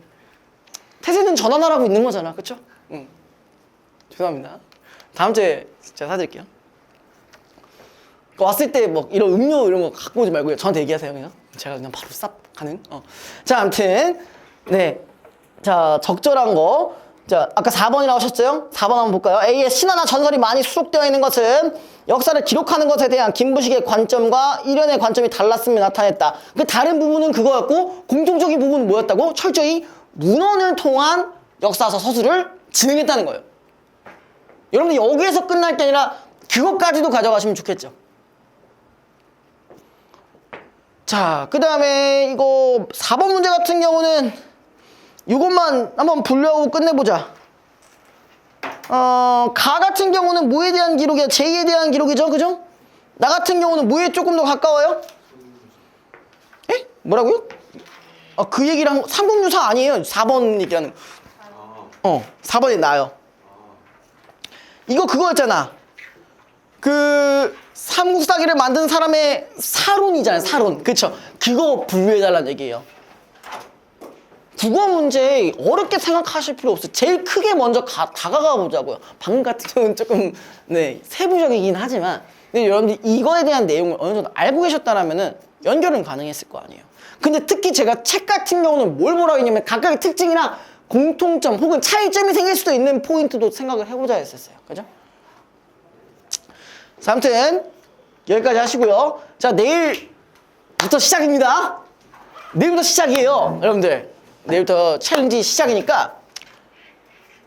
태세는 전환하라고 있는 거잖아. 그쵸? 응. 죄송합니다. 다음 주에 제가 사드릴게요. 왔을 때 뭐 이런 음료 이런 거 갖고 오지 말고요. 저한테 얘기하세요. 그냥. 제가 그냥 바로 쌉 가능. 자, 아무튼 네. 자, 적절한 거. 자, 아까 4번이라고 하셨죠? 4번 한번 볼까요? A의 신화나 전설이 많이 수록되어 있는 것은 역사를 기록하는 것에 대한 김부식의 관점과 일련의 관점이 달랐음을 나타냈다. 그 다른 부분은 그거였고 공통적인 부분은 뭐였다고? 철저히 문헌을 통한 역사서 서술을 진행했다는 거예요. 여러분들 여기에서 끝날 게 아니라 그것까지도 가져가시면 좋겠죠. 자, 그 다음에 이거 4번 문제 같은 경우는 이것만 한번 분류하고 끝내보자. 가 같은 경우는 뭐에 대한 기록이야? 제에 대한 기록이죠, 그죠? 나 같은 경우는 뭐에 조금 더 가까워요? 에? 뭐라고요? 그 얘기랑 삼국유사 아니에요. 4번 얘기하는 거. 4번이 나요. 이거 그거였잖아. 그 삼국사기를 만든 사람의 사론이잖아요. 사론. 그쵸? 그거 분류해달라는 얘기예요. 국어 문제 어렵게 생각하실 필요 없어요. 제일 크게 먼저 다가가 보자고요. 방금 같은 경우는 조금 세부적이긴 하지만 근데 여러분들 이거에 대한 내용을 어느 정도 알고 계셨다라면은 연결은 가능했을 거 아니에요. 근데 특히 제가 책 같은 경우는 뭘 보라고 했냐면 각각의 특징이나 공통점 혹은 차이점이 생길 수도 있는 포인트도 생각을 해보자 했었어요. 그죠? 자, 아무튼 여기까지 하시고요. 자, 내일부터 시작입니다. 내일부터 시작이에요. 여러분들 내일부터 챌린지 시작이니까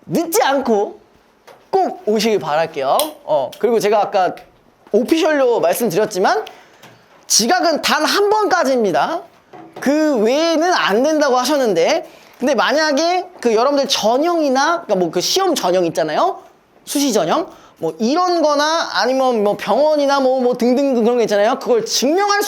늦지 않고 꼭 오시길 바랄게요. 그리고 제가 아까 오피셜로 말씀드렸지만 지각은 단 한 번까지입니다. 그 외에는 안 된다고 하셨는데 근데 만약에 그 여러분들 전형이나 그러니까 뭐 그 시험 전형 있잖아요. 수시 전형 뭐 이런 거나 아니면 뭐 병원이나 뭐 등등 그런 거 있잖아요. 그걸 증명할 수